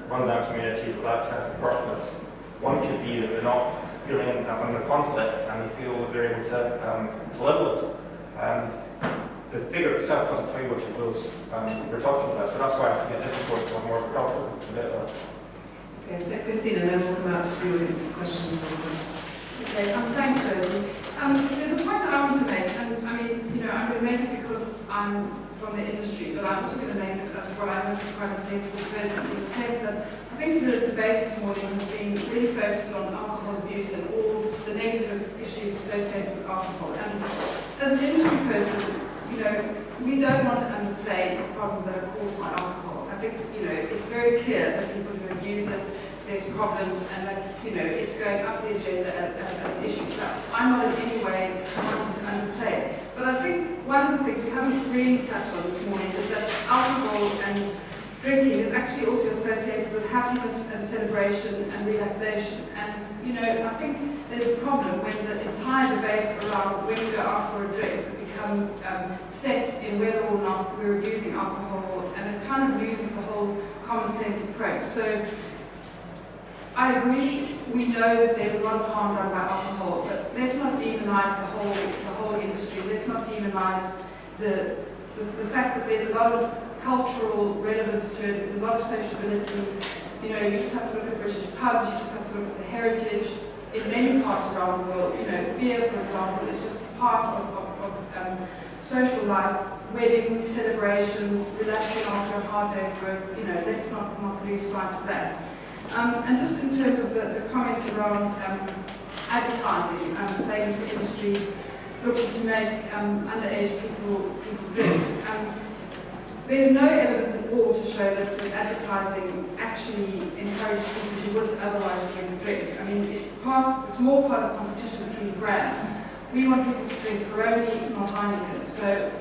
rundown communities without a sense of purpose. One could be that they're not feeling under conflict and they feel that they're able to live with it. The figure itself doesn't tell you which of those we're talking about, so that's why I think it's difficult to have more cultural debate. Okay, take Christine, and then we'll come out to the audience for questions. Okay, thanks, Josie. There's a point that I want to make, and I mean, I'm going to make it because I'm from the industry, but I'm also going to make it as well. I'm quite a sensible person in the sense that I think the debate this morning has been really focused on alcohol abuse and all the negative issues associated with alcohol. And as an industry person, we don't want to underplay the problems that are caused by alcohol. I think, it's very clear that people who abuse it, there's problems, and that, it's going up the agenda as an issue. So I'm not in any way wanting to underplay it. But I think one of the things we haven't really touched on this morning is that alcohol and drinking is actually also associated with happiness and celebration and relaxation. And, I think there's a problem when the entire debate around when we go out for a drink becomes set in whether or not we're abusing alcohol, and it kind of loses the whole common sense approach. So I agree, we know that there's a lot of harm done by alcohol, but let's not demonize the whole industry. Let's not demonize the fact that there's a lot of cultural relevance to it, there's a lot of sociability. You just have to look at British pubs, you just have to look at the heritage in many parts around the world. Beer, for example, is just part of social life, weddings, celebrations, relaxing after a hard day of work. Let's not lose sight of that. And just in terms of the comments around advertising, saying that the industry is looking to make underage people drink. There's no evidence at all to show that advertising actually encourages people who wouldn't otherwise drink. I mean, it's more part of competition between brands. We want people to drink Peroni, not Heineken. So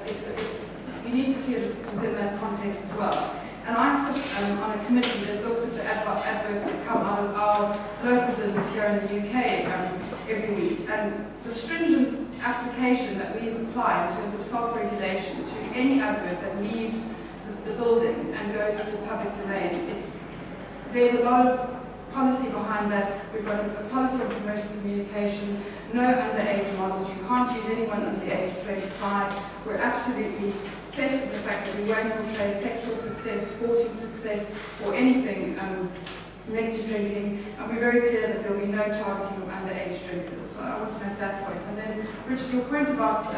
you need to see it within that context as well. And I sit on a committee that looks at the adverts that come out of our local business here in the UK every week. And the stringent application that we apply in terms of self-regulation to any advert that leaves the the building and goes into public domain. There's a lot of policy behind that. We've got a policy on commercial communication, no underage models. You can't use anyone under the age of 25. We're absolutely set to the fact that we won't portray sexual success, sporting success, or anything linked to drinking, and we're very clear that there will be no targeting of underage drinkers. So I want to make that point. And then, Richard, your point about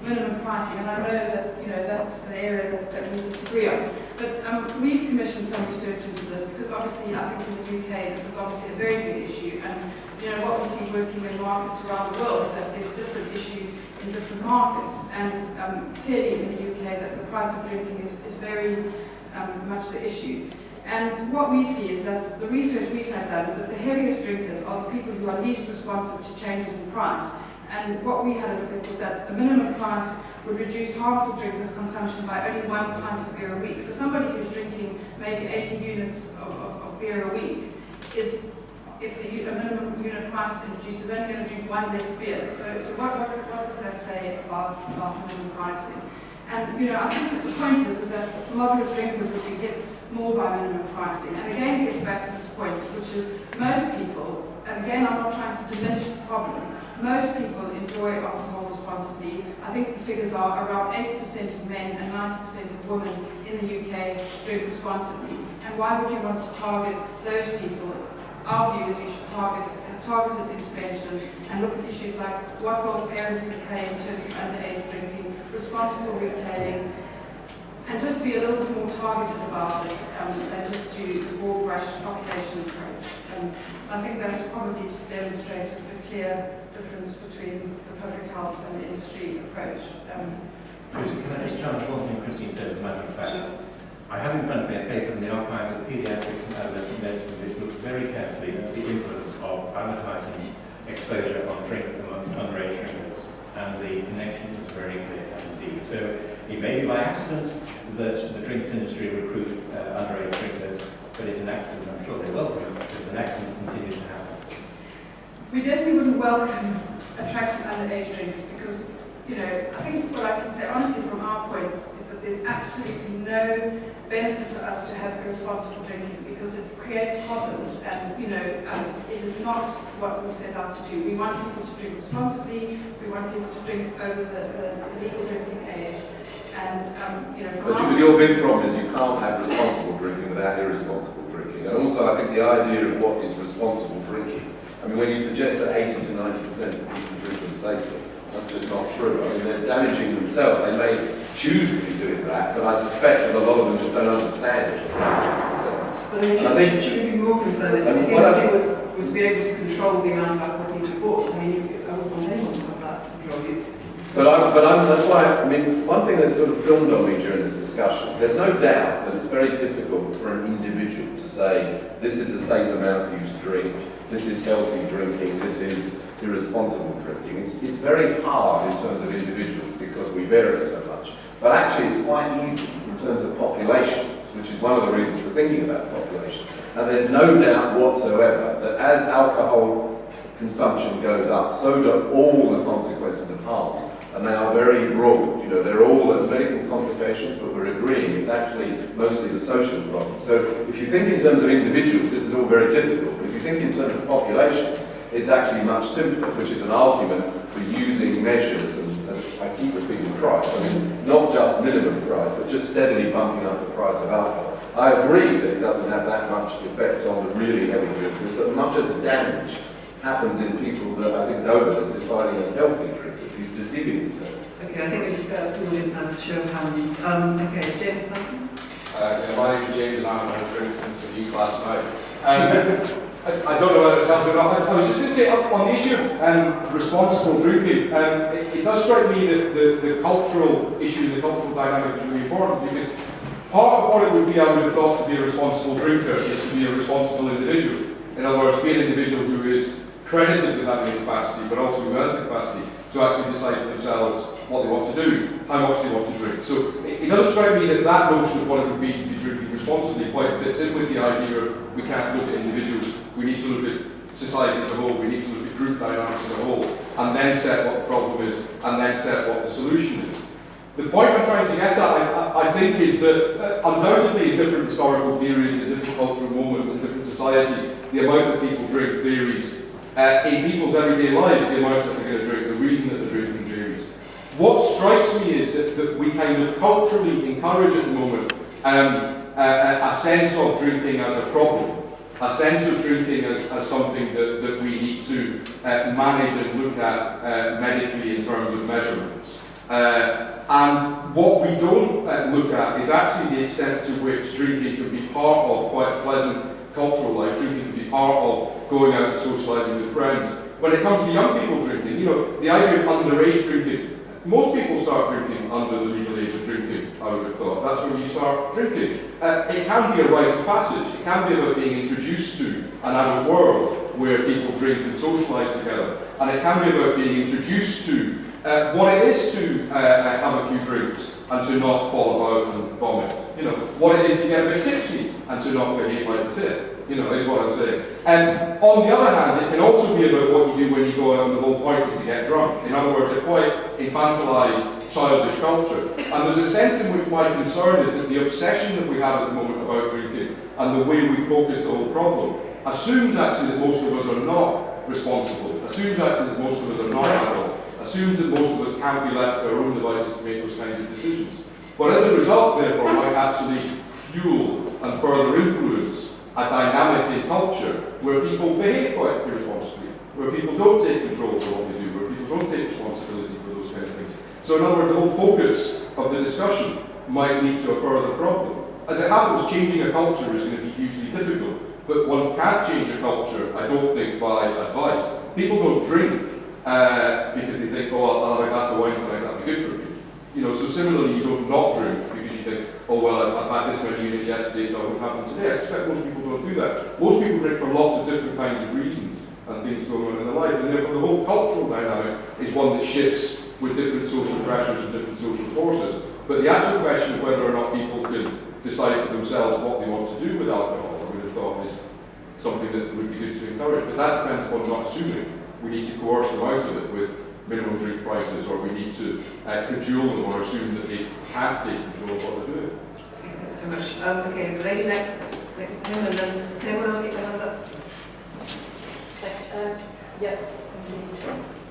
minimum pricing, and I know that that's an area that we disagree on. But we've commissioned some research into this because obviously I think in the UK this is obviously a very big issue, and what we see working in markets around the world is that there's different issues in different markets, and clearly in the UK that the price of drinking is very much the issue. And what we see is that the research we've had done is that the heaviest drinkers are the people who are least responsive to changes in price. And what we had a look at was that the minimum price would reduce harmful drinkers' consumption by only 1 pint of beer a week. So somebody who's drinking maybe 80 units of beer a week is, if a minimum unit price introduced, is only going to drink 1 less beer. So what does that say about minimum pricing? And I think that the point is that moderate drinkers would be hit more by minimum pricing. And again, it gets back to this point, which is most people, and again, I'm not trying to diminish the problem, most people enjoy alcohol responsibly. I think the figures are around 80% of men and 90% of women in the UK drink responsibly. And why would you want to target those people? Our view is you should target targeted intervention and look at issues like what role parents can play in terms of underage drinking, responsible retailing, and just be a little bit more targeted about it than just to the broad brush population approach. I think that has probably just demonstrated the clear difference between the public health and the industry approach. Josie, can I just challenge one thing Christine said as a matter of fact? Sure. I have in front of me a paper from the Archives of Pediatrics and Adolescent Medicine which looks very carefully at the influence of advertising exposure on drink amongst underage drinkers, and the connection is very clear indeed. So it may be by accident that the drinks industry recruit underage drinkers, but it's an accident. I'm sure they welcome it, but an accident continues to happen. We definitely wouldn't welcome attracting underage drinkers because, I think what I can say honestly from our point is that there's absolutely no benefit to us to have irresponsible drinking because it creates problems and, it is not what we set out to do. We want people to drink responsibly, we want people to drink over the legal drinking age. And, But your big problem is you can't have responsible drinking without irresponsible drinking. And also I think the idea of what is responsible drinking, when you suggest that 80 to 90% of people drink them safely, that's just not true. They're damaging themselves. They may choose to be doing that, but I suspect that a lot of them just don't understand it themselves. But I think should we be more concerned if the industry was to be able to control the amount of alcohol people bought? I wouldn't want anyone to have that control. That's why, one thing that sort of dawned on me during this discussion, there's no doubt that it's very difficult for an individual to say, this is a safe amount for you to drink, this is healthy drinking, this is irresponsible drinking. It's very hard in terms of individuals because we vary so much. But actually it's quite easy in terms of populations, which is one of the reasons for thinking about populations. And there's no doubt whatsoever that as alcohol consumption goes up, so do all the consequences of harm. And they are very broad. They're all as medical complications, but we're agreeing it's actually mostly the social problem. So if you think in terms of individuals, this is all very difficult. But if you think in terms of populations, it's actually much simpler, which is an argument for using measures, and as I keep repeating price, not just minimum price, but just steadily bumping up the price of alcohol. I agree that it doesn't have that much effect on the really heavy drinkers, but much of the damage happens in people that I think Dolan is defining as healthy drinkers, who's deceiving himself. Okay, I think we've got the audience now to show of hands. Okay, James Thompson. My name is James and I'm on drinks since the news last night. I don't know whether it's helping or not. I was just going to say, on the issue of responsible drinking, it does strike me that the cultural issue, the cultural dynamic is really important, because part of what it would be, I would have thought, to be a responsible drinker is to be a responsible individual. In other words, be an individual who is credited with having the capacity, but also who has the capacity to actually decide for themselves what they want to do, how much they want to drink. So it doesn't strike me that that notion of what it would be to be drinking responsibly quite fits in with the idea of we can't look at individuals, we need to look at society as a whole, we need to look at group dynamics as a whole, and then set what the problem is, and then set what the solution is. The point I'm trying to get at, I think, is that undoubtedly in different historical periods, in different cultural moments, in different societies, the amount that people drink varies. In people's everyday lives, the amount that they're going to drink, the reason that they're drinking varies. What strikes me is that we kind of culturally encourage at the moment a sense of drinking as a problem, a sense of drinking as something that we need to manage and look at medically in terms of measurements. And what we don't look at is actually the extent to which drinking can be part of quite a pleasant cultural life. Drinking can be part of going out and socialising with friends. When it comes to young people drinking, you know, the idea of underage drinking, most people start drinking under the legal age of drinking, I would have thought. That's when you start drinking. It can be a rite of passage. It can be about being introduced to an adult world where people drink and socialise together. And it can be about being introduced to what it is to have a few drinks and to not fall about and vomit. You know, what it is to get a bit tipsy and to not behave like a tit. You know, is what I'm saying. And on the other hand, it can also be about what you do when you go out and the whole point is to get drunk. In other words, a quite infantilised, childish culture. And there's a sense in which my concern is that the obsession that we have at the moment about drinking and the way we focus the whole problem assumes actually that most of us are not responsible, assumes actually that most of us are not adult, assumes that most of us can't be left to our own devices to make those kinds of decisions. But as a result, therefore, might actually fuel and further influence a dynamic in culture where people behave quite irresponsibly, where people don't take control of what they do, where people don't take responsibility for those kind of things. So in other words, the whole focus of the discussion might lead to a further problem. As it happens, changing a culture is going to be hugely difficult, but one can't change a culture, I don't think, by advice. People don't drink because they think, oh, I'll have a glass of wine tonight, that'll be good for me. You know, so similarly, you don't not drink because you think, oh well, I've had this many units yesterday, so I won't have them today. I suspect most people don't do that. Most people drink for lots of different kinds of reasons and things going on in their life, and therefore the whole cultural dynamic is one that shifts with different social pressures and different social forces. But the actual question of whether or not people can decide for themselves what they want to do with alcohol, I would have thought is something that would be good to encourage. But that depends upon not assuming we need to coerce them out of it with minimum drink prices, or we need to cajole them or assume that they can't take control of what they're doing. Thank you so much. Okay, the lady next to him, and then just anyone else keep their hands up? Thanks. Yes.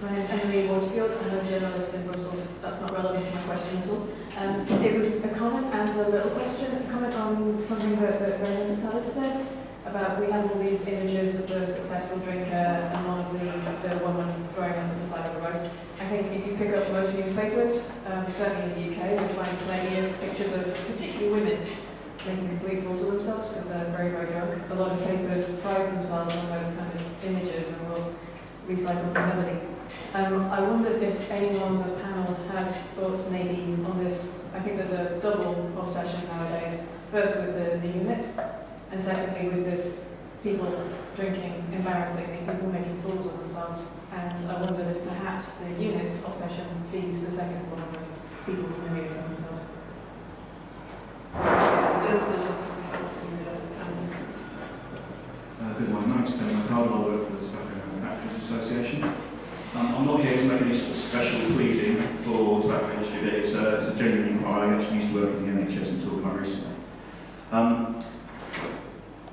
My name is Emily Waterfield. I'm a journalist in Brussels. That's not relevant to my question at all. It was a comment and a little question. A comment on something that Brendan Tallis said about we have all these images of the successful drinker and one of the woman throwing up on the side of the road. I think if you pick up most newspapers, certainly in the UK, you'll find plenty of pictures of particularly women making complete fools of themselves because they're very, very drunk. A lot of papers pride themselves on those kind of images and will recycle them heavily. I wondered if anyone on the panel has thoughts maybe on this. I think there's a double obsession nowadays. First with the units, and secondly with this people drinking embarrassingly, people making fools of themselves. And I wondered if perhaps the units obsession feeds the second one, when people humiliate themselves. The gentleman just Good morning, my name's Ben McCardle. I work for the Tobacco Manufacturers Association. I'm not here to make any sort of special pleading for tobacco industry, but it's a genuine inquiry. I actually used to work in the NHS until quite recently.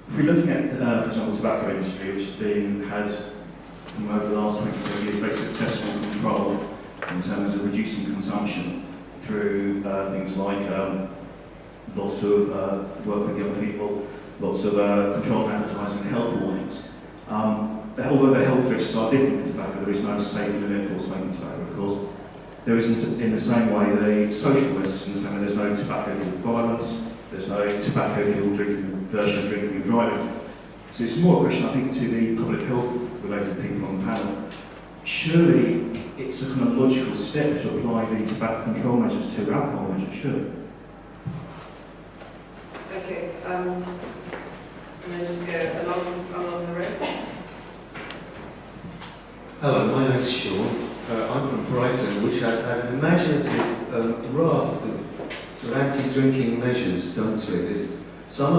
If we're looking at, for example, the tobacco industry, which has been had from over the last 20 years, very successful control in terms of reducing consumption through things like lots of work with young people, lots of controlled advertising and health warnings. Although the health risks are different for tobacco, there is no safe limit for smoking tobacco, of course. There isn't, in the same way, the social risks, in the same way there's no tobacco-fueled violence, there's no tobacco-fueled version of drinking and driving. So it's more a question, I think, to the public health-related people on the panel. Surely it's a kind of logical step to apply the tobacco control measures to alcohol measures, surely. Okay, and then just go along the road. Hello, my name's Sean. I'm from Brighton, which has had an imaginative raft of sort of anti-drinking measures done to it. Some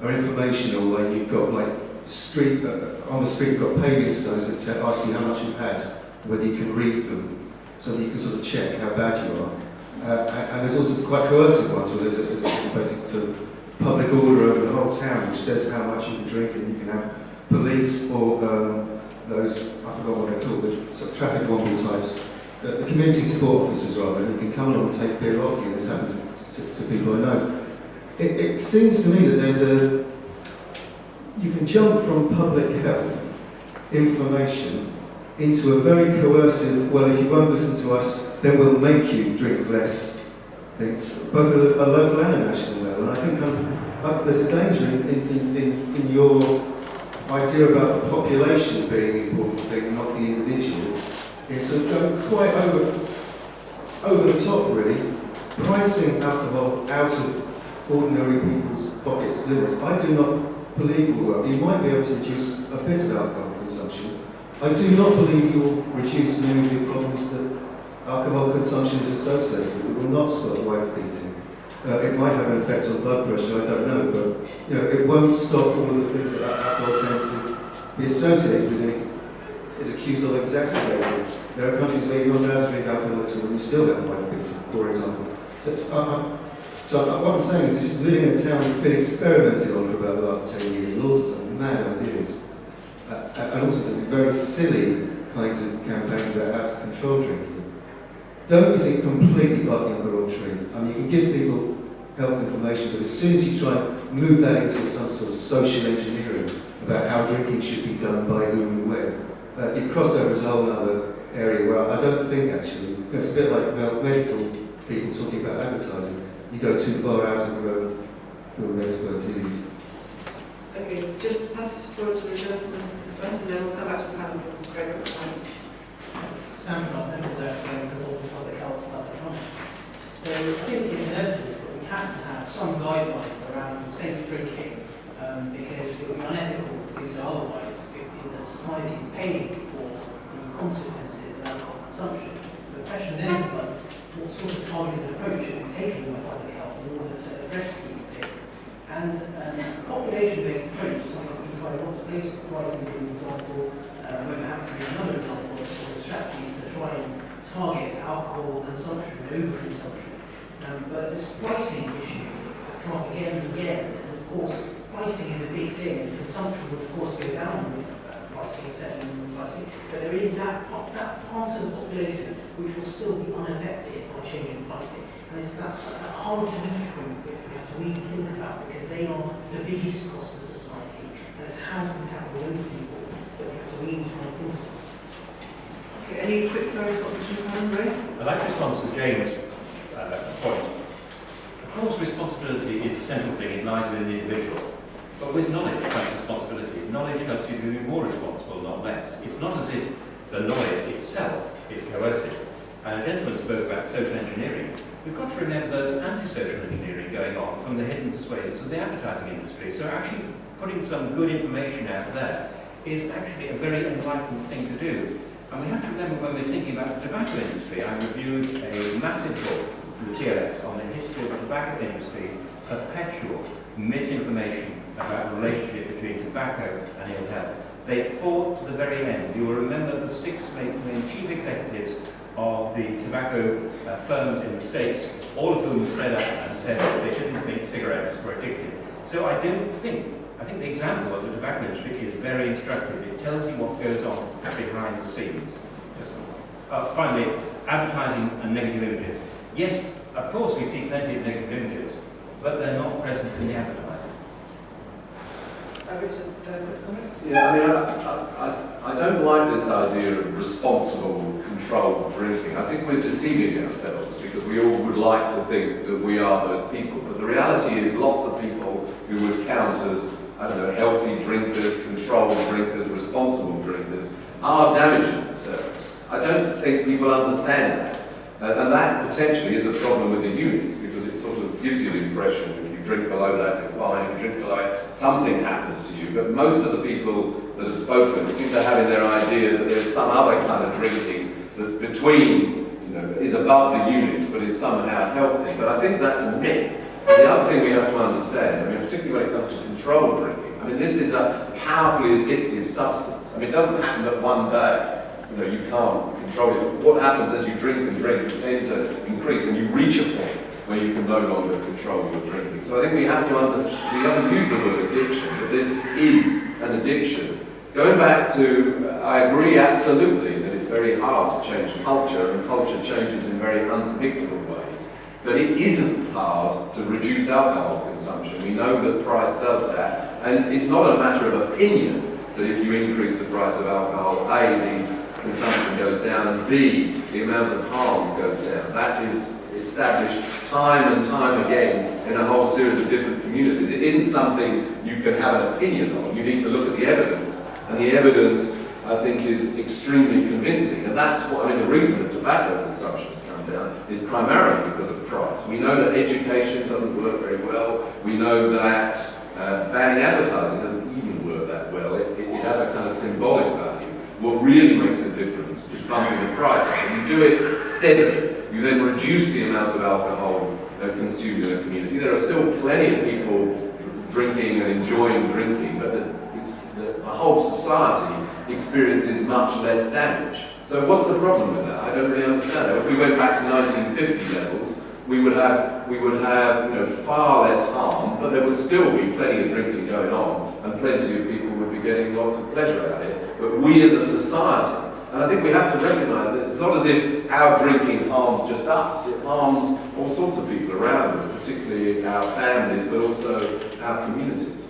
are informational, like you've got like on the street you've got paving stones that ask you how much you've had, whether you can read them, so that you can sort of check how bad you are. And there's also quite coercive ones where there's a basic sort of public order over the whole town which says how much you can drink, and you can have police or those, I forgot what they're called, the sort of traffic womble types, the community support officers rather, who can come along and take beer off you. This happens to people I know. It seems to me that you can jump from public health information into a very coercive, well, if you won't listen to us, then we'll make you drink less thing, both at a local and a national level. And I think there's a danger in your idea about the population being the important thing, not the individual. It's sort of going quite over the top, really, pricing alcohol out of ordinary people's pockets' limits. I do not believe it will work. You might be able to reduce a bit of alcohol consumption. I do not believe you'll reduce many of your problems that alcohol consumption is associated with. It will not stop wife beating. It might have an effect on blood pressure, I don't know, but it won't stop all of the things that alcohol tends to be associated with and it is accused of exacerbating. There are countries where you're not allowed to drink alcohol at all and you still have wife beating, for example. So what I'm saying is it's just living in a town that's been experimented on for about the last 10 years, and all sorts of mad ideas, and also some very silly kinds of campaigns about how to control drinking. Don't you think completely barking up the wrong tree? I mean, you can give people health information, but as soon as you try and move that into some sort of social engineering about how drinking should be done by whom and where, you've crossed over into a whole other area where I don't think actually, it's a bit like medical people talking about advertising. You go too far out of your own field of expertise. Okay, just pass the floor to the gentleman in front and then we'll come back to the panel. Very quick comments. Sam from Appleton, consultant for public health and economics. So I think it's inevitable that we have to have some guidelines around safe drinking because it would be unethical to do so otherwise. The society is paying for the consequences of alcohol consumption. The question then becomes what sort of targeted approach should be taken by public health in order to address these things. And a population-based approach is something we can try lots of places. Rising being an example, Wolverhampton is another example of strategies to try and target alcohol consumption and overconsumption. But this pricing issue has come up again and again. And of course, pricing is a big thing, and consumption would of course go down with pricing, setting pricing. But there is that part of the population which will still be unaffected by changing pricing. And it's that hard to reach group which we have to really think about because they are the biggest cost of society. And it's how we tackle those people that we have to really try and think about. Okay, any quick fire responses from the panel, Ray? I'd like to respond to James' point. Of course, responsibility is a central thing, it lies within the individual. But with knowledge comes responsibility. Knowledge helps you to be more responsible, not less. It's not as if the knowledge itself is coercive. And a gentleman spoke about social engineering. We've got to remember there's anti-social engineering going on from the hidden persuaders of the advertising industry. So actually putting some good information out there is actually a very enlightened thing to do. And we have to remember when we're thinking about the tobacco industry, I reviewed a massive book from the TLS on the history of the tobacco industry's perpetual misinformation about the relationship between tobacco and ill health. They fought to the very end. You will remember the 6 main chief executives of the tobacco firms in the States, all of whom stood up and said that they didn't think cigarettes were addictive. So I think the example of the tobacco industry is very instructive. It tells you what goes on behind the scenes. Yes. Finally, advertising and negative images. Yes, of course we see plenty of negative images, but they're not present in the advertising. Yeah, I mean, I don't like this idea of responsible, controlled drinking. I think we're deceiving ourselves because we all would like to think that we are those people. But the reality is lots of people who would count as, I don't know, healthy drinkers, controlled drinkers, responsible drinkers, are damaging themselves. I don't think people understand that. And that potentially is a problem with the units because it sort of gives you the impression if you drink below that, you're fine. If you drink below it, something happens to you. But most of the people that have spoken seem to have in their idea that there's some other kind of drinking that's between, is above the units but is somehow healthy. But I think that's a myth. And the other thing we have to understand, particularly when it comes to controlled drinking, this is a powerfully addictive substance. It doesn't happen that one day you can't control it. What happens as you drink and drink, you tend to increase, and you reach a point where you can no longer control your drinking. So I think we have to use the word addiction, but this is an addiction. Going back to, I agree absolutely that it's very hard to change culture, and culture changes in very unpredictable ways. But it isn't hard to reduce alcohol consumption. We know that price does that, and it's not a matter of opinion that if you increase the price of alcohol, A, the consumption goes down, and B, the amount of harm goes down. That is established time and time again in a whole series of different communities. It isn't something you can have an opinion on. You need to look at the evidence, and the evidence, I think, is extremely convincing. And that's what, the reason that tobacco consumption has come down is primarily because of price. We know that education doesn't work very well. We know that banning advertising doesn't even work that well. It has a kind of symbolic value. What really makes a difference is bumping the price up. And you do it steadily. You then reduce the amount of alcohol consumed in a community. There are still plenty of people drinking and enjoying drinking, but the whole society experiences much less damage. So what's the problem with that? I don't really understand it. If we went back to 1950 levels, we would have far less harm, but there would still be plenty of drinking going on, and plenty of people would be getting lots of pleasure out of it. But we as a society, and I think we have to recognise that it's not as if our drinking harms just us, it harms all sorts of people around us, particularly our families, but also our communities.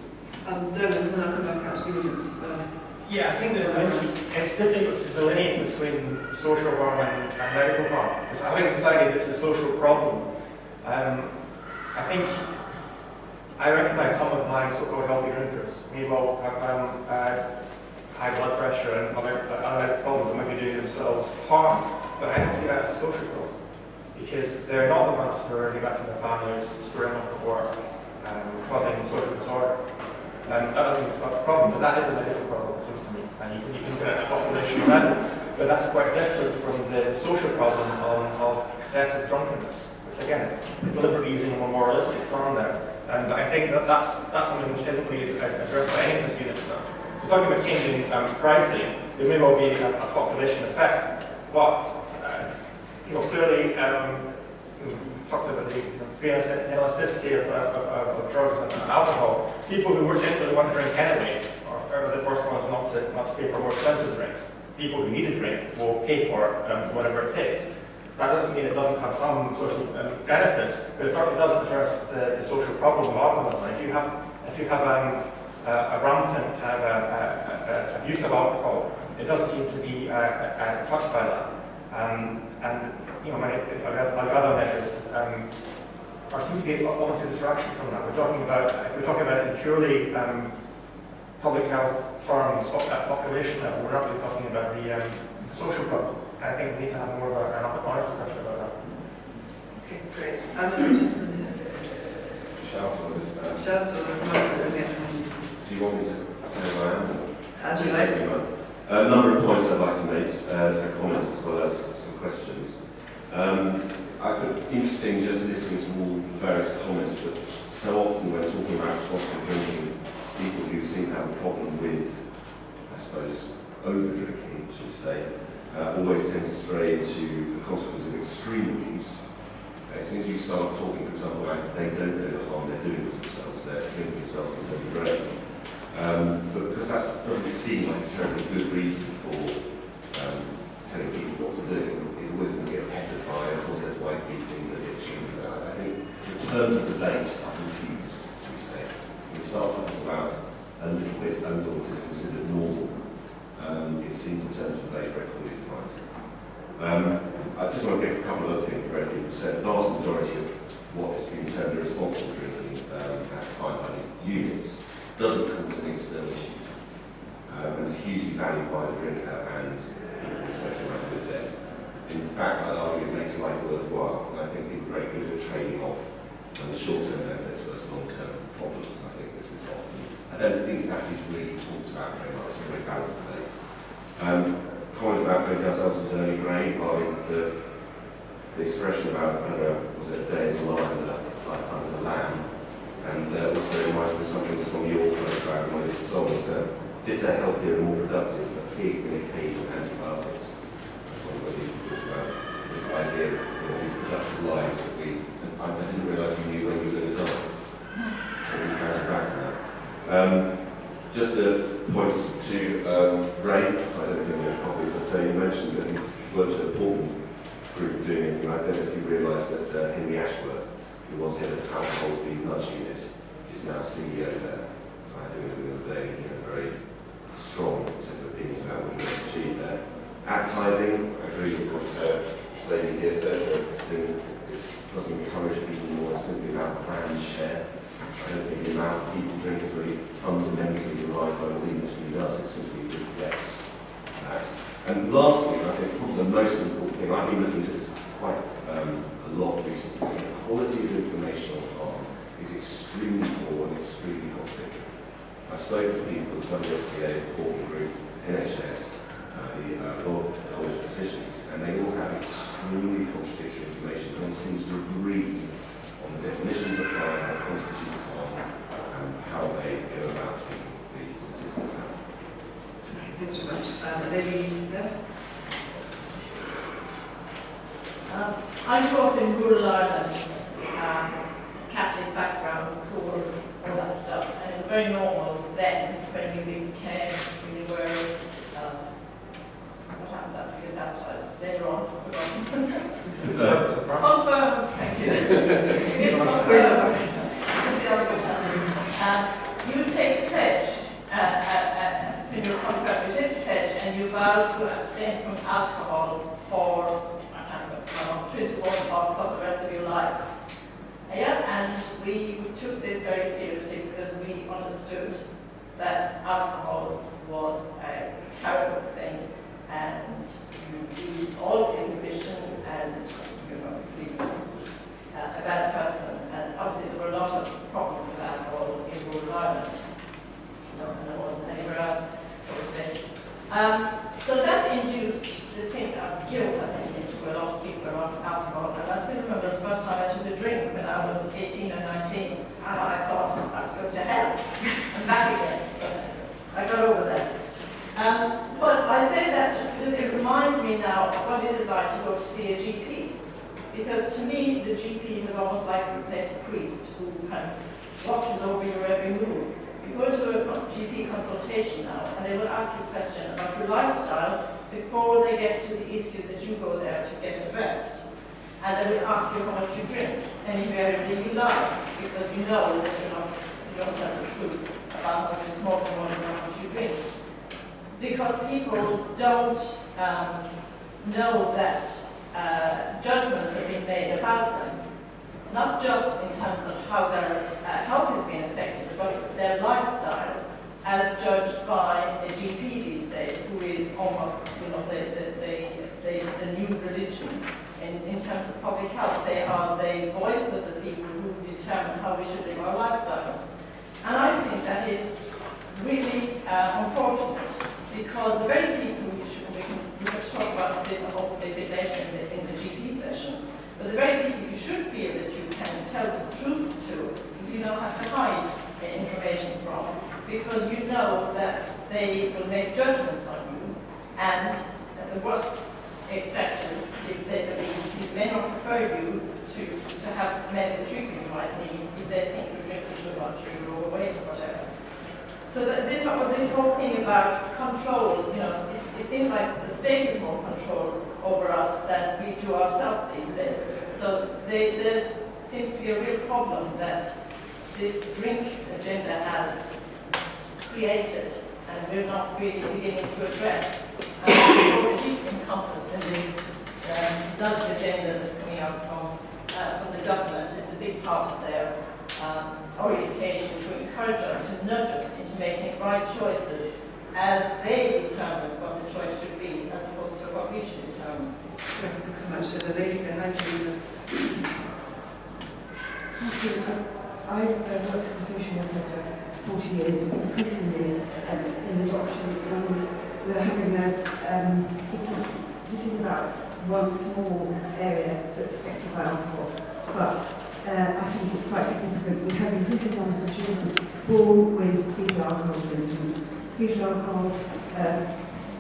Dolan, then I'll come back out to the audience. Yeah, I think it's difficult to delineate between social harm and medical harm. Because having decided it's a social problem, I think I recognise some of my so-called healthy drinkers may well have high blood pressure and other problems that might be doing themselves harm, but I don't see that as a social problem, because they're not the ones who are neglecting their families, screwing up at work, causing social disorder. That doesn't mean it's not a problem, but that is a medical problem, it seems to me. And you can get a population level, but that's quite different from the social problem of excessive drunkenness, which again, deliberately using a more moralistic term there. And I think that's something which isn't really addressed by any of these units now. So talking about changing pricing, there may well be a population effect, but clearly we talked about the elasticity of drugs and alcohol. People who were generally want to drink anyway are the first ones not to pay for more expensive drinks. People who need a drink will pay for whatever it takes. That doesn't mean it doesn't have some social benefits, but it certainly doesn't address the social problem of alcohol. If you have a rampant abuse of alcohol, it doesn't seem to be touched by that. Like other measures, seem to be almost a distraction from that. If we're talking about it in purely public health terms, population level, we're not really talking about the social problem. I think we need to have more of an honest discussion about that. Okay, great. I'm a gentleman here. Shout or there's no Do you want me to say who I am? As you like. A number of points I'd like to make, some comments as well as some questions. I found it interesting just listening to all the various comments, but so often when talking about responsible drinking, people who seem to have a problem with, I suppose, over-drinking, should we say, always tend to stray into the consequence of extreme abuse. As soon as you start talking, for example, about they don't know the harm they're doing to themselves, they're drinking themselves into the brain. But because that doesn't seem like a terribly good reason for telling people what to do, it always going to get affected by, of course, there's wife beating, addiction. I think in terms of debate are confused, should we say. When you start talking about a little bit over what is considered normal, it seems in terms of debate very fully defined. I just want to get a couple of other things that people said. The vast majority of what has been termed irresponsible drinking, as defined by the units, doesn't cause any external issues. And is hugely valued by the drinker and people who socialise with them. In fact, I'd argue it makes life worthwhile, and I think people are very good at trading off the short-term benefits versus long-term problems. I think this is often, I don't think that is really talked about very much. It's a very balanced debate. Comment about drinking ourselves was an early grave by the expression about whether was it a day as a lion and a lifetime as a lamb, and also reminds me of something that's from your program when it's songs fitter, healthier and more productive, a pig with occasional antibiotics. talking about this idea of these productive lives that I didn't realise we knew when we were going to die. So we found it back from that. Just a point to Ray, so I don't think you have a copy, but you mentioned that you worked at a Portland group doing anything. I don't know if you realised that Henry Ashworth, who was head of Alcohol the Nudge Unit, is now CEO there. I think the other day he had a very strong set of opinions about what he wants to achieve there. Advertising, I agree with what the lady here said, that it doesn't encourage people more, it's simply about brand share. I don't think the amount of people drink is really fundamentally derived by what the industry does, it simply reflects that. And lastly, I think probably the most important thing, I've been looking at this quite a lot recently, the quality of information on harm is extremely poor and extremely contradictory. I've spoken to people at WFTA, the Portland Group, NHS, the Royal College of Physicians, and they all have extremely contradictory information. No one seems to agree on the definitions of harm, what constitutes harm, and how they go about taking the statistics out. Thanks very much. The lady there. I grew up in rural Ireland, Catholic background, poor, all that stuff, and it was very normal then when we were, what happened after we got baptised? Later on, forgotten. Confirmed, thank you. You take the pledge, when you're confirmed, you take the pledge and you vow to abstain from alcohol for 24 hours for the rest of your life. And we took this very seriously because we understood that alcohol was a terrible thing and you lose all inhibition and be a bad person. And obviously there were a lot of problems with alcohol in rural Ireland, and more than anywhere else. So that induced this thing of guilt, I think, into a lot of people around alcohol. And I still remember the first time I took a drink when I was 18 or 19, and I thought I was going to hell and back again. But I got over that. But I say that just because it reminds me now of what it is like to go to see a GP. Because to me, the GP has almost like replaced the priest who kind of watches over your every move. You go to a GP consultation now, and they will ask you a question about your lifestyle before they get to the issue that you go there to get addressed. And they will ask you how much you drink, and invariably you lie, because you know that you don't tell the truth about how much you smoke and how much you drink. Because people don't know that judgments have been made about them, not just in terms of how their health is being affected, but their lifestyle as judged by a GP these days, who is almost, the new religion in terms of public health. They are the voice of the people who determine how we should live our lifestyles. And I think that is really unfortunate, because the very people we can talk about this hopefully a bit later in the GP session, but the very people you should feel that you can tell the truth to, you don't have to hide information from, because you know that they will make judgments on you, and the worst excesses, if they believe it may not prefer you to have medical treatment you might need, if they think you're drinking too much or you're overweight or whatever. So that this whole thing about control, it seems like the state is more control over us than we do ourselves these days. So there seems to be a real problem that this drink agenda has created, and we're not really beginning to address. And of course it is encompassed in this nudge agenda that's coming out from the government. It's a big part of their orientation to encourage us, to nudge us into making right choices as they determine what the choice should be, as opposed to what we should determine. Thanks so much. So the lady behind you. Thank you. I've worked as a social worker for 40 years, increasingly in adoption, and we're having this is about one small area that's affected by alcohol, but I think it's quite significant. We have increasing numbers of children born with fetal alcohol symptoms. Fetal alcohol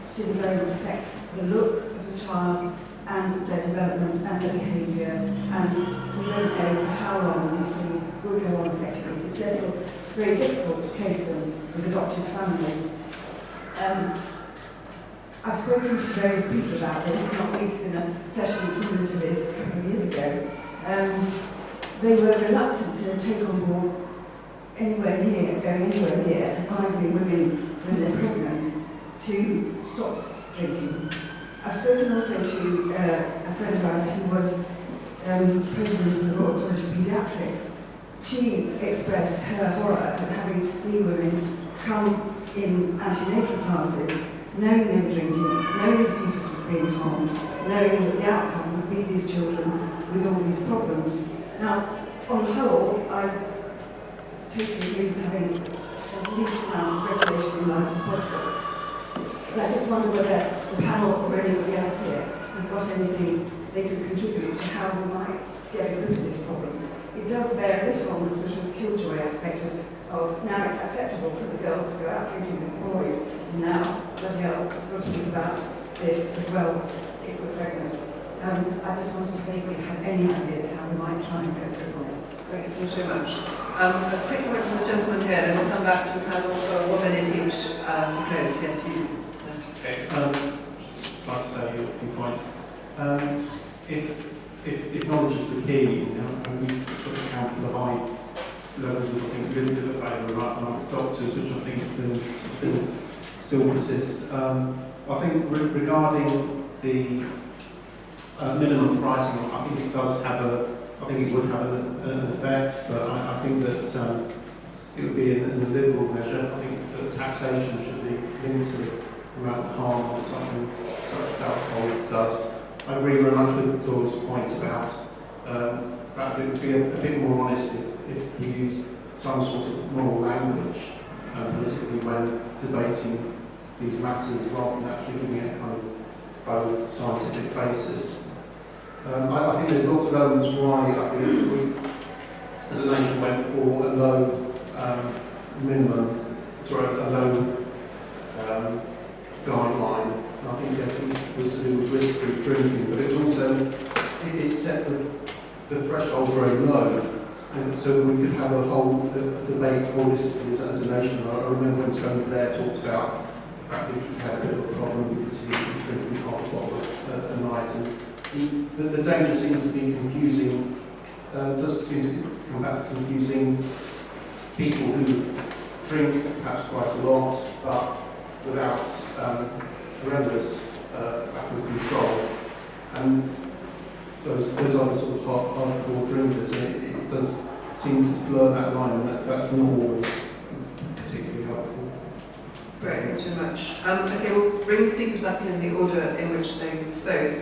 syndrome affects the look of the child, and their development and their behaviour, and we don't know for how long these things will go on affecting it. It's therefore very difficult to place them with adoptive families. I've spoken to various people about this, not least in a session similar to this a couple of years ago. They were reluctant to take on board going anywhere near advising women when they're pregnant to stop drinking. I've spoken also to a friend of ours who was president of the Royal College of Paediatrics. She expressed her horror at having to see women come in antenatal classes, knowing they were drinking, knowing the fetus was being harmed, knowing that the outcome would be these children with all these problems. Now, on the whole, I totally agree with having as least amount of regulation in life as possible. But I just wonder whether the panel or anybody else here has got anything they could contribute to how we might get a grip of this problem. It does bear a little on the sort of killjoy aspect of now it's acceptable for the girls to go out drinking with the boys. Now, bloody hell, we've got to think about this as well if we're pregnant. I just wanted to anybody have any ideas how we might try and go through on it. Great, thanks very much. A quick comment from this gentleman here, then we'll come back to the panel for 1 minute each to close. Yes, you. Okay, just like to say a few points. If knowledge is the key, and we sort of account for the high levels of, I think, good behaviour amongst doctors, which I think still persists. I think regarding the minimum pricing, I think it does have I think it would have an effect, but I think that it would be in a liberal measure. I think that taxation should be linked to the amount of harm that something such as alcohol does. I agree very much with Dora's point about the fact that it would be a bit more honest if we used some sort of moral language politically when debating these matters rather than actually giving it a kind of faux scientific basis. I think there's lots of elements why I think we, as a nation, went for a low guideline. And I think yes, it was to do with risk-free drinking, but it's also it set the threshold very low, and so we could have a whole debate holistically as a nation. I remember when Tony Blair talked about the fact that he had a bit of a problem because he was drinking half a bottle a night, and the danger seems to be confusing. Does seem to come back to confusing people who drink perhaps quite a lot, but without horrendous lack of control, and those other sort of hardcore drinkers, and it does seem to blur that line, and that's not always particularly helpful. Great, thanks very much. Okay, we'll bring the speakers back in the order in which they spoke.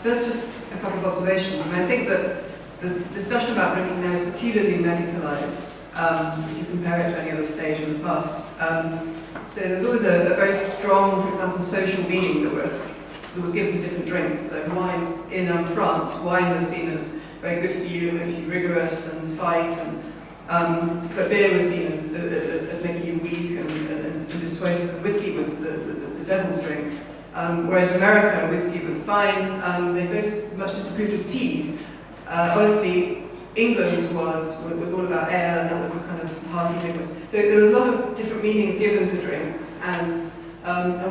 First, just a couple of observations. I think that the discussion about drinking now is peculiarly medicalised if you compare it to any other stage in the past. So there's always a very strong, for example, social meaning that was given to different drinks. So wine in France, wine was seen as very good for you, making you rigorous and fight, but beer was seen as making you weak and dissuasive. Whiskey was the devil's drink. Whereas in America, whiskey was fine. They very much disapproved of tea. Obviously, England was all about ale, and that was the kind of party thing. There was a lot of different meanings given to drinks, and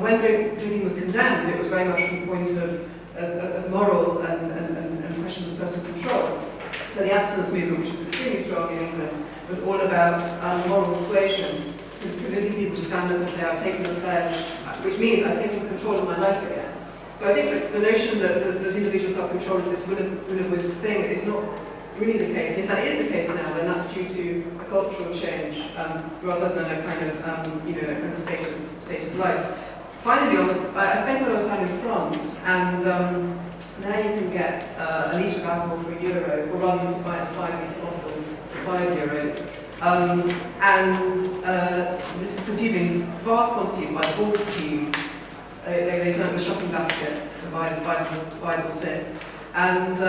when drinking was condemned, it was very much from the point of moral and questions of personal control. So the abstinence movement, which was extremely strong in England, was all about moral suasion, convincing people to stand up and say, I've taken the pledge, which means I've taken control of my life again. So I think that the notion that individual self-control is this will-o'-wisp thing is not really the case. If that is the case now, then that's due to a cultural change rather than a kind of a kind of state of life. Finally, I spent a lot of time in France, and there you can get a litre of alcohol for €1, or rather you can buy a 5-litre bottle for €5. And this is consuming vast quantities by the Balls team. They turn up with a shopping basket to buy 5 or 6. And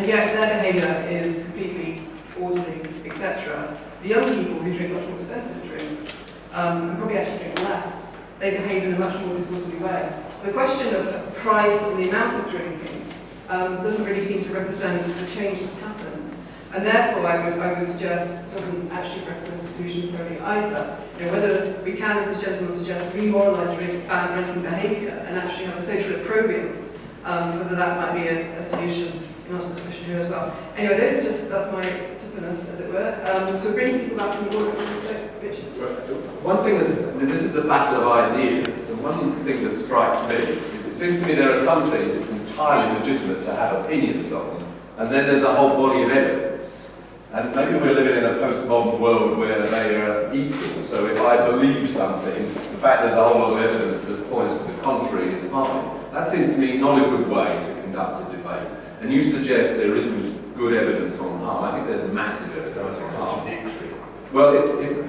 yet their behaviour is completely orderly, etc. The young people who drink much more expensive drinks can probably actually drink less. They behave in a much more disorderly way. So the question of price and the amount of drinking doesn't really seem to represent the change that's happened. And therefore, I would suggest doesn't actually represent a solution necessarily either. You know, whether we can, as this gentleman suggests, remoralise bad drinking behaviour and actually have a social opprobrium, whether that might be a solution. And answer the question here as well. Anyway, that's my tippiness, as it were. So bringing people back from the order, Richard. One thing this is the battle of ideas, and one thing that strikes me is it seems to me there are some things it's entirely legitimate to have opinions on, and then there's a whole body of evidence. And maybe we're living in a postmodern world where they are equal, so if I believe something, the fact there's a whole lot of evidence that points to the contrary is fine. That seems to me not a good way to conduct a debate. And you suggest there isn't good evidence on harm. I think there's massive evidence on harm. Well,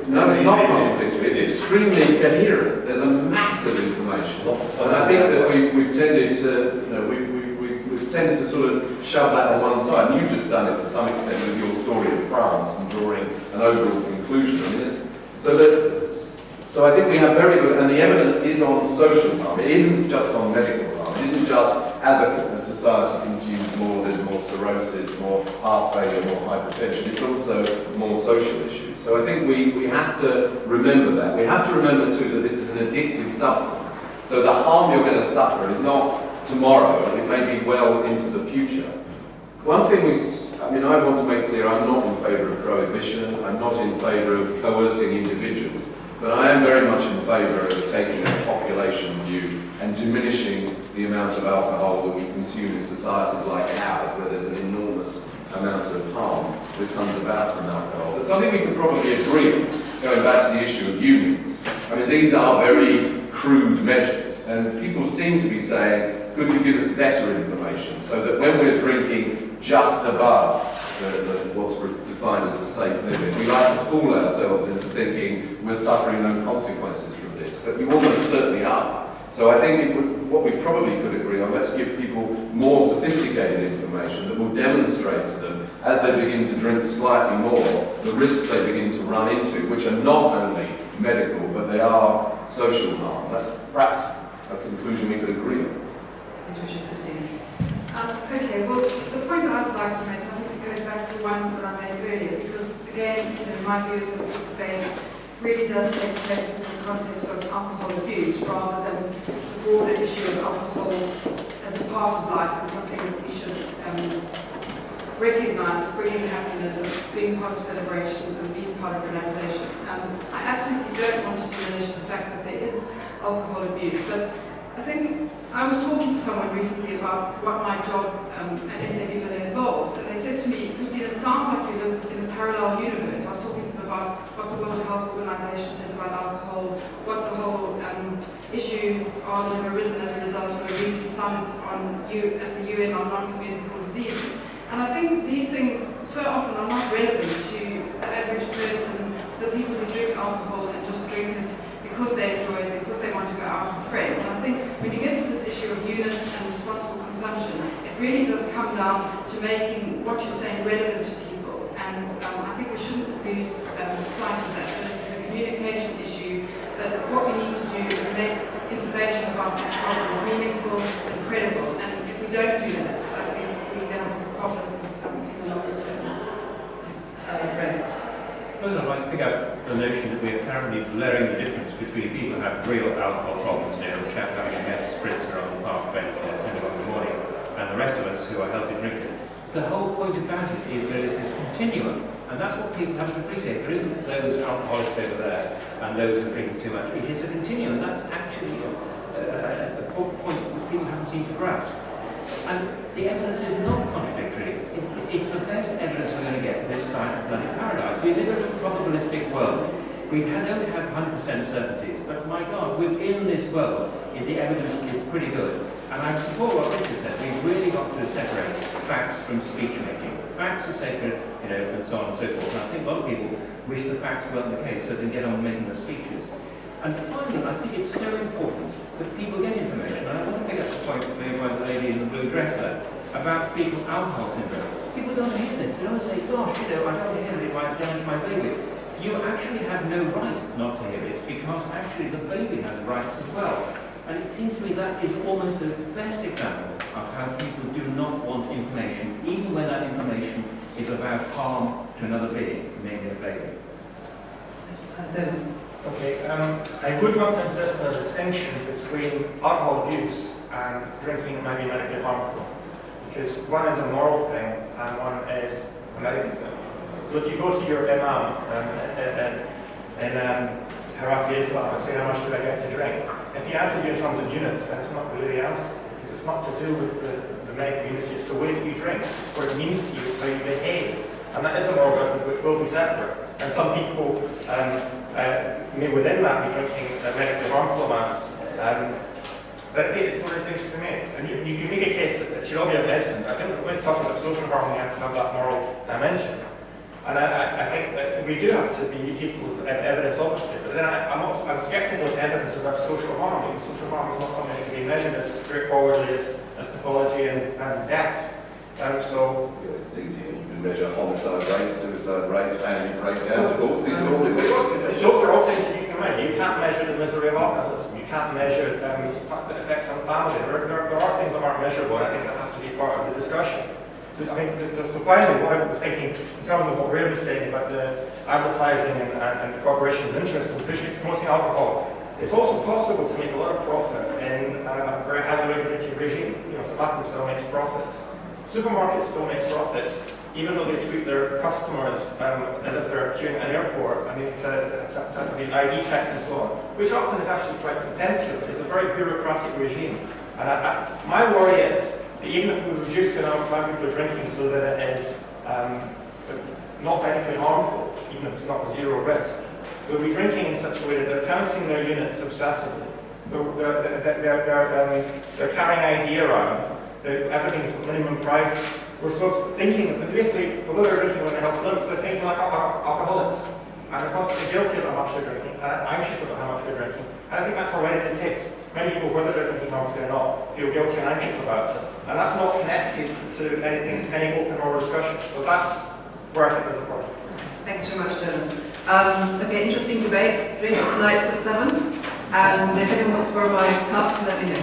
no, it's not contradictory. It's extremely coherent. There's a massive information, and I think that we've tended to, we've tended to sort of shove that on one side. And you've just done it to some extent with your story of France and drawing an overall conclusion on this. So I think we have very good, and the evidence is on social harm. It isn't just on medical harm. It isn't just as a society consumes more, there's more cirrhosis, more heart failure, more hypertension. It's also more social issues. So I think we have to remember that. We have to remember too that this is an addictive substance. So the harm you're going to suffer is not tomorrow, it may be well into the future. One thing I want to make clear, I'm not in favour of prohibition, I'm not in favour of coercing individuals, but I am very much in favour of taking a population view and diminishing the amount of alcohol that we consume in societies like ours, where there's an enormous amount of harm that comes about from alcohol. But something we could probably agree on, going back to the issue of unions. I mean, these are very crude measures, and people seem to be saying, could you give us better information, so that when we're drinking just above what's defined as the safe limit, we like to fool ourselves into thinking we're suffering no consequences from this, but you almost certainly are. So I think what we probably could agree on, let's give people more sophisticated information that will demonstrate to them, as they begin to drink slightly more, the risks they begin to run into, which are not only medical, but they are social harm. That's perhaps a conclusion we could agree on. Okay, well, the point I would like to make, I think it goes back to one that I made earlier, because again, my view is that this debate really does take place within the context of alcohol abuse rather than the broader issue of alcohol as a part of life and something that we should recognise as bringing happiness and being part of celebrations and being part of relaxation. I absolutely don't want to diminish the fact that there is alcohol abuse, but I think I was talking to someone recently about what my job at SABMiller involves, and they said to me, Christine, it sounds like you live in a parallel universe. I was talking to them about what the World Health Organization says about alcohol, what the whole issues are that have arisen as a result of a recent summit at the UN on non-communicable diseases. And I think these things so often are not relevant to the average person, the people who drink alcohol and just drink it because they enjoy it, because they want to go out with friends. And I think when you get to this issue of units and responsible consumption, it really does come down to making what you're saying relevant to people. And I think we shouldn't lose sight of that. That it's a communication issue, that what we need to do is make information about these problems meaningful and credible. And if we don't do that, I think we're going to have a problem in the longer term. Thanks. Ray. First, I'd like to pick up the notion that we're apparently blurring the difference between people who have real alcohol problems, you know, the chap having a meth spritzer on the park bench at 10 o'clock in the morning, and the rest of us who are healthy drinkers. The whole point about it is there is this continuum, and that's what people have to appreciate. There isn't those alcoholics over there and those who are drinking too much. It is a continuum, and that's actually a point that people haven't seemed to grasp. And the evidence is not contradictory. It's the best evidence we're going to get this side of bloody paradise. We live in a probabilistic world. We don't have 100% certainties, but my God, within this world, the evidence is pretty good. And I support what Richard said. We've really got to separate facts from speech making. Facts are sacred, you know, and so on and so forth. And I think a lot of people wish the facts weren't the case, so they get on making the speeches. And finally, I think it's so important that people get information. And I want to pick up the point made by the lady in the blue dress there about fetal alcohol syndrome. People don't hear this. They don't say, gosh, you know, I don't hear it, it might damage my baby. You actually have no right not to hear it, because actually the baby has rights as well. And it seems to me that is almost the best example I've had people who do not want information, even when that information is about harm to another being, maybe a baby. Okay, I would want to insist on a distinction between alcohol abuse and drinking may be medically harmful, because one is a moral thing and one is a medical thing. So if you go to your imam in Harafi Islam and say, how much do I get to drink? If he answers you in terms of units, then it's not really the answer, because it's not to do with the medical unity, it's the way that you drink, it's what it means to you, it's how you behave. And that is a moral judgment which will be separate. And some people may within that be drinking medically harmful amounts. But I think it's one distinction to be made. And you can make a case that it should all be a medicine. I think when we're talking about social harm, we have to have that moral dimension. And I think that we do have to be heedful of evidence, obviously. But then I'm sceptical of evidence about social harm, because social harm is not something that can be measured as straightforwardly as pathology and death. So it's easy. You can measure homicide rates, suicide rates, family breakdowns. Of course, these are all events. Those are all things that you can measure. You can't measure the misery of alcoholism. You can't measure the effects on family. There are things that aren't measurable, and I think that has to be part of the discussion. So, I mean, so finally, what I was thinking, in terms of what Ray was saying about the advertising and the corporation's interest in promoting alcohol, it's also possible to make a lot of profit in a very highly regulated regime. You know, tobacco still makes profits. Supermarkets still make profits, even though they treat their customers as if they're queuing at an airport. I mean, to be ID checks and so on, which often is actually quite contemptuous. It's a very bureaucratic regime. And my worry is that even if we reduce the amount of time people are drinking so that it is not medically harmful, even if it's not zero risk, they'll be drinking in such a way that they're counting their units obsessively. They're carrying ID around. Everything's minimum price. We're sort of thinking, basically, although they're drinking when they have limits, they're thinking like alcoholics. And they're constantly guilty about how much they're drinking, and anxious about how much they're drinking. And I think that's already the case. Many people, whether they're drinking harmfully or not, feel guilty and anxious about it. And that's not connected to any open or discussion. So that's where I think there's a problem. Thanks very much, Dylan. Okay, interesting debate. Drink tonight's at 7. And if anyone wants to borrow my cup, let me know.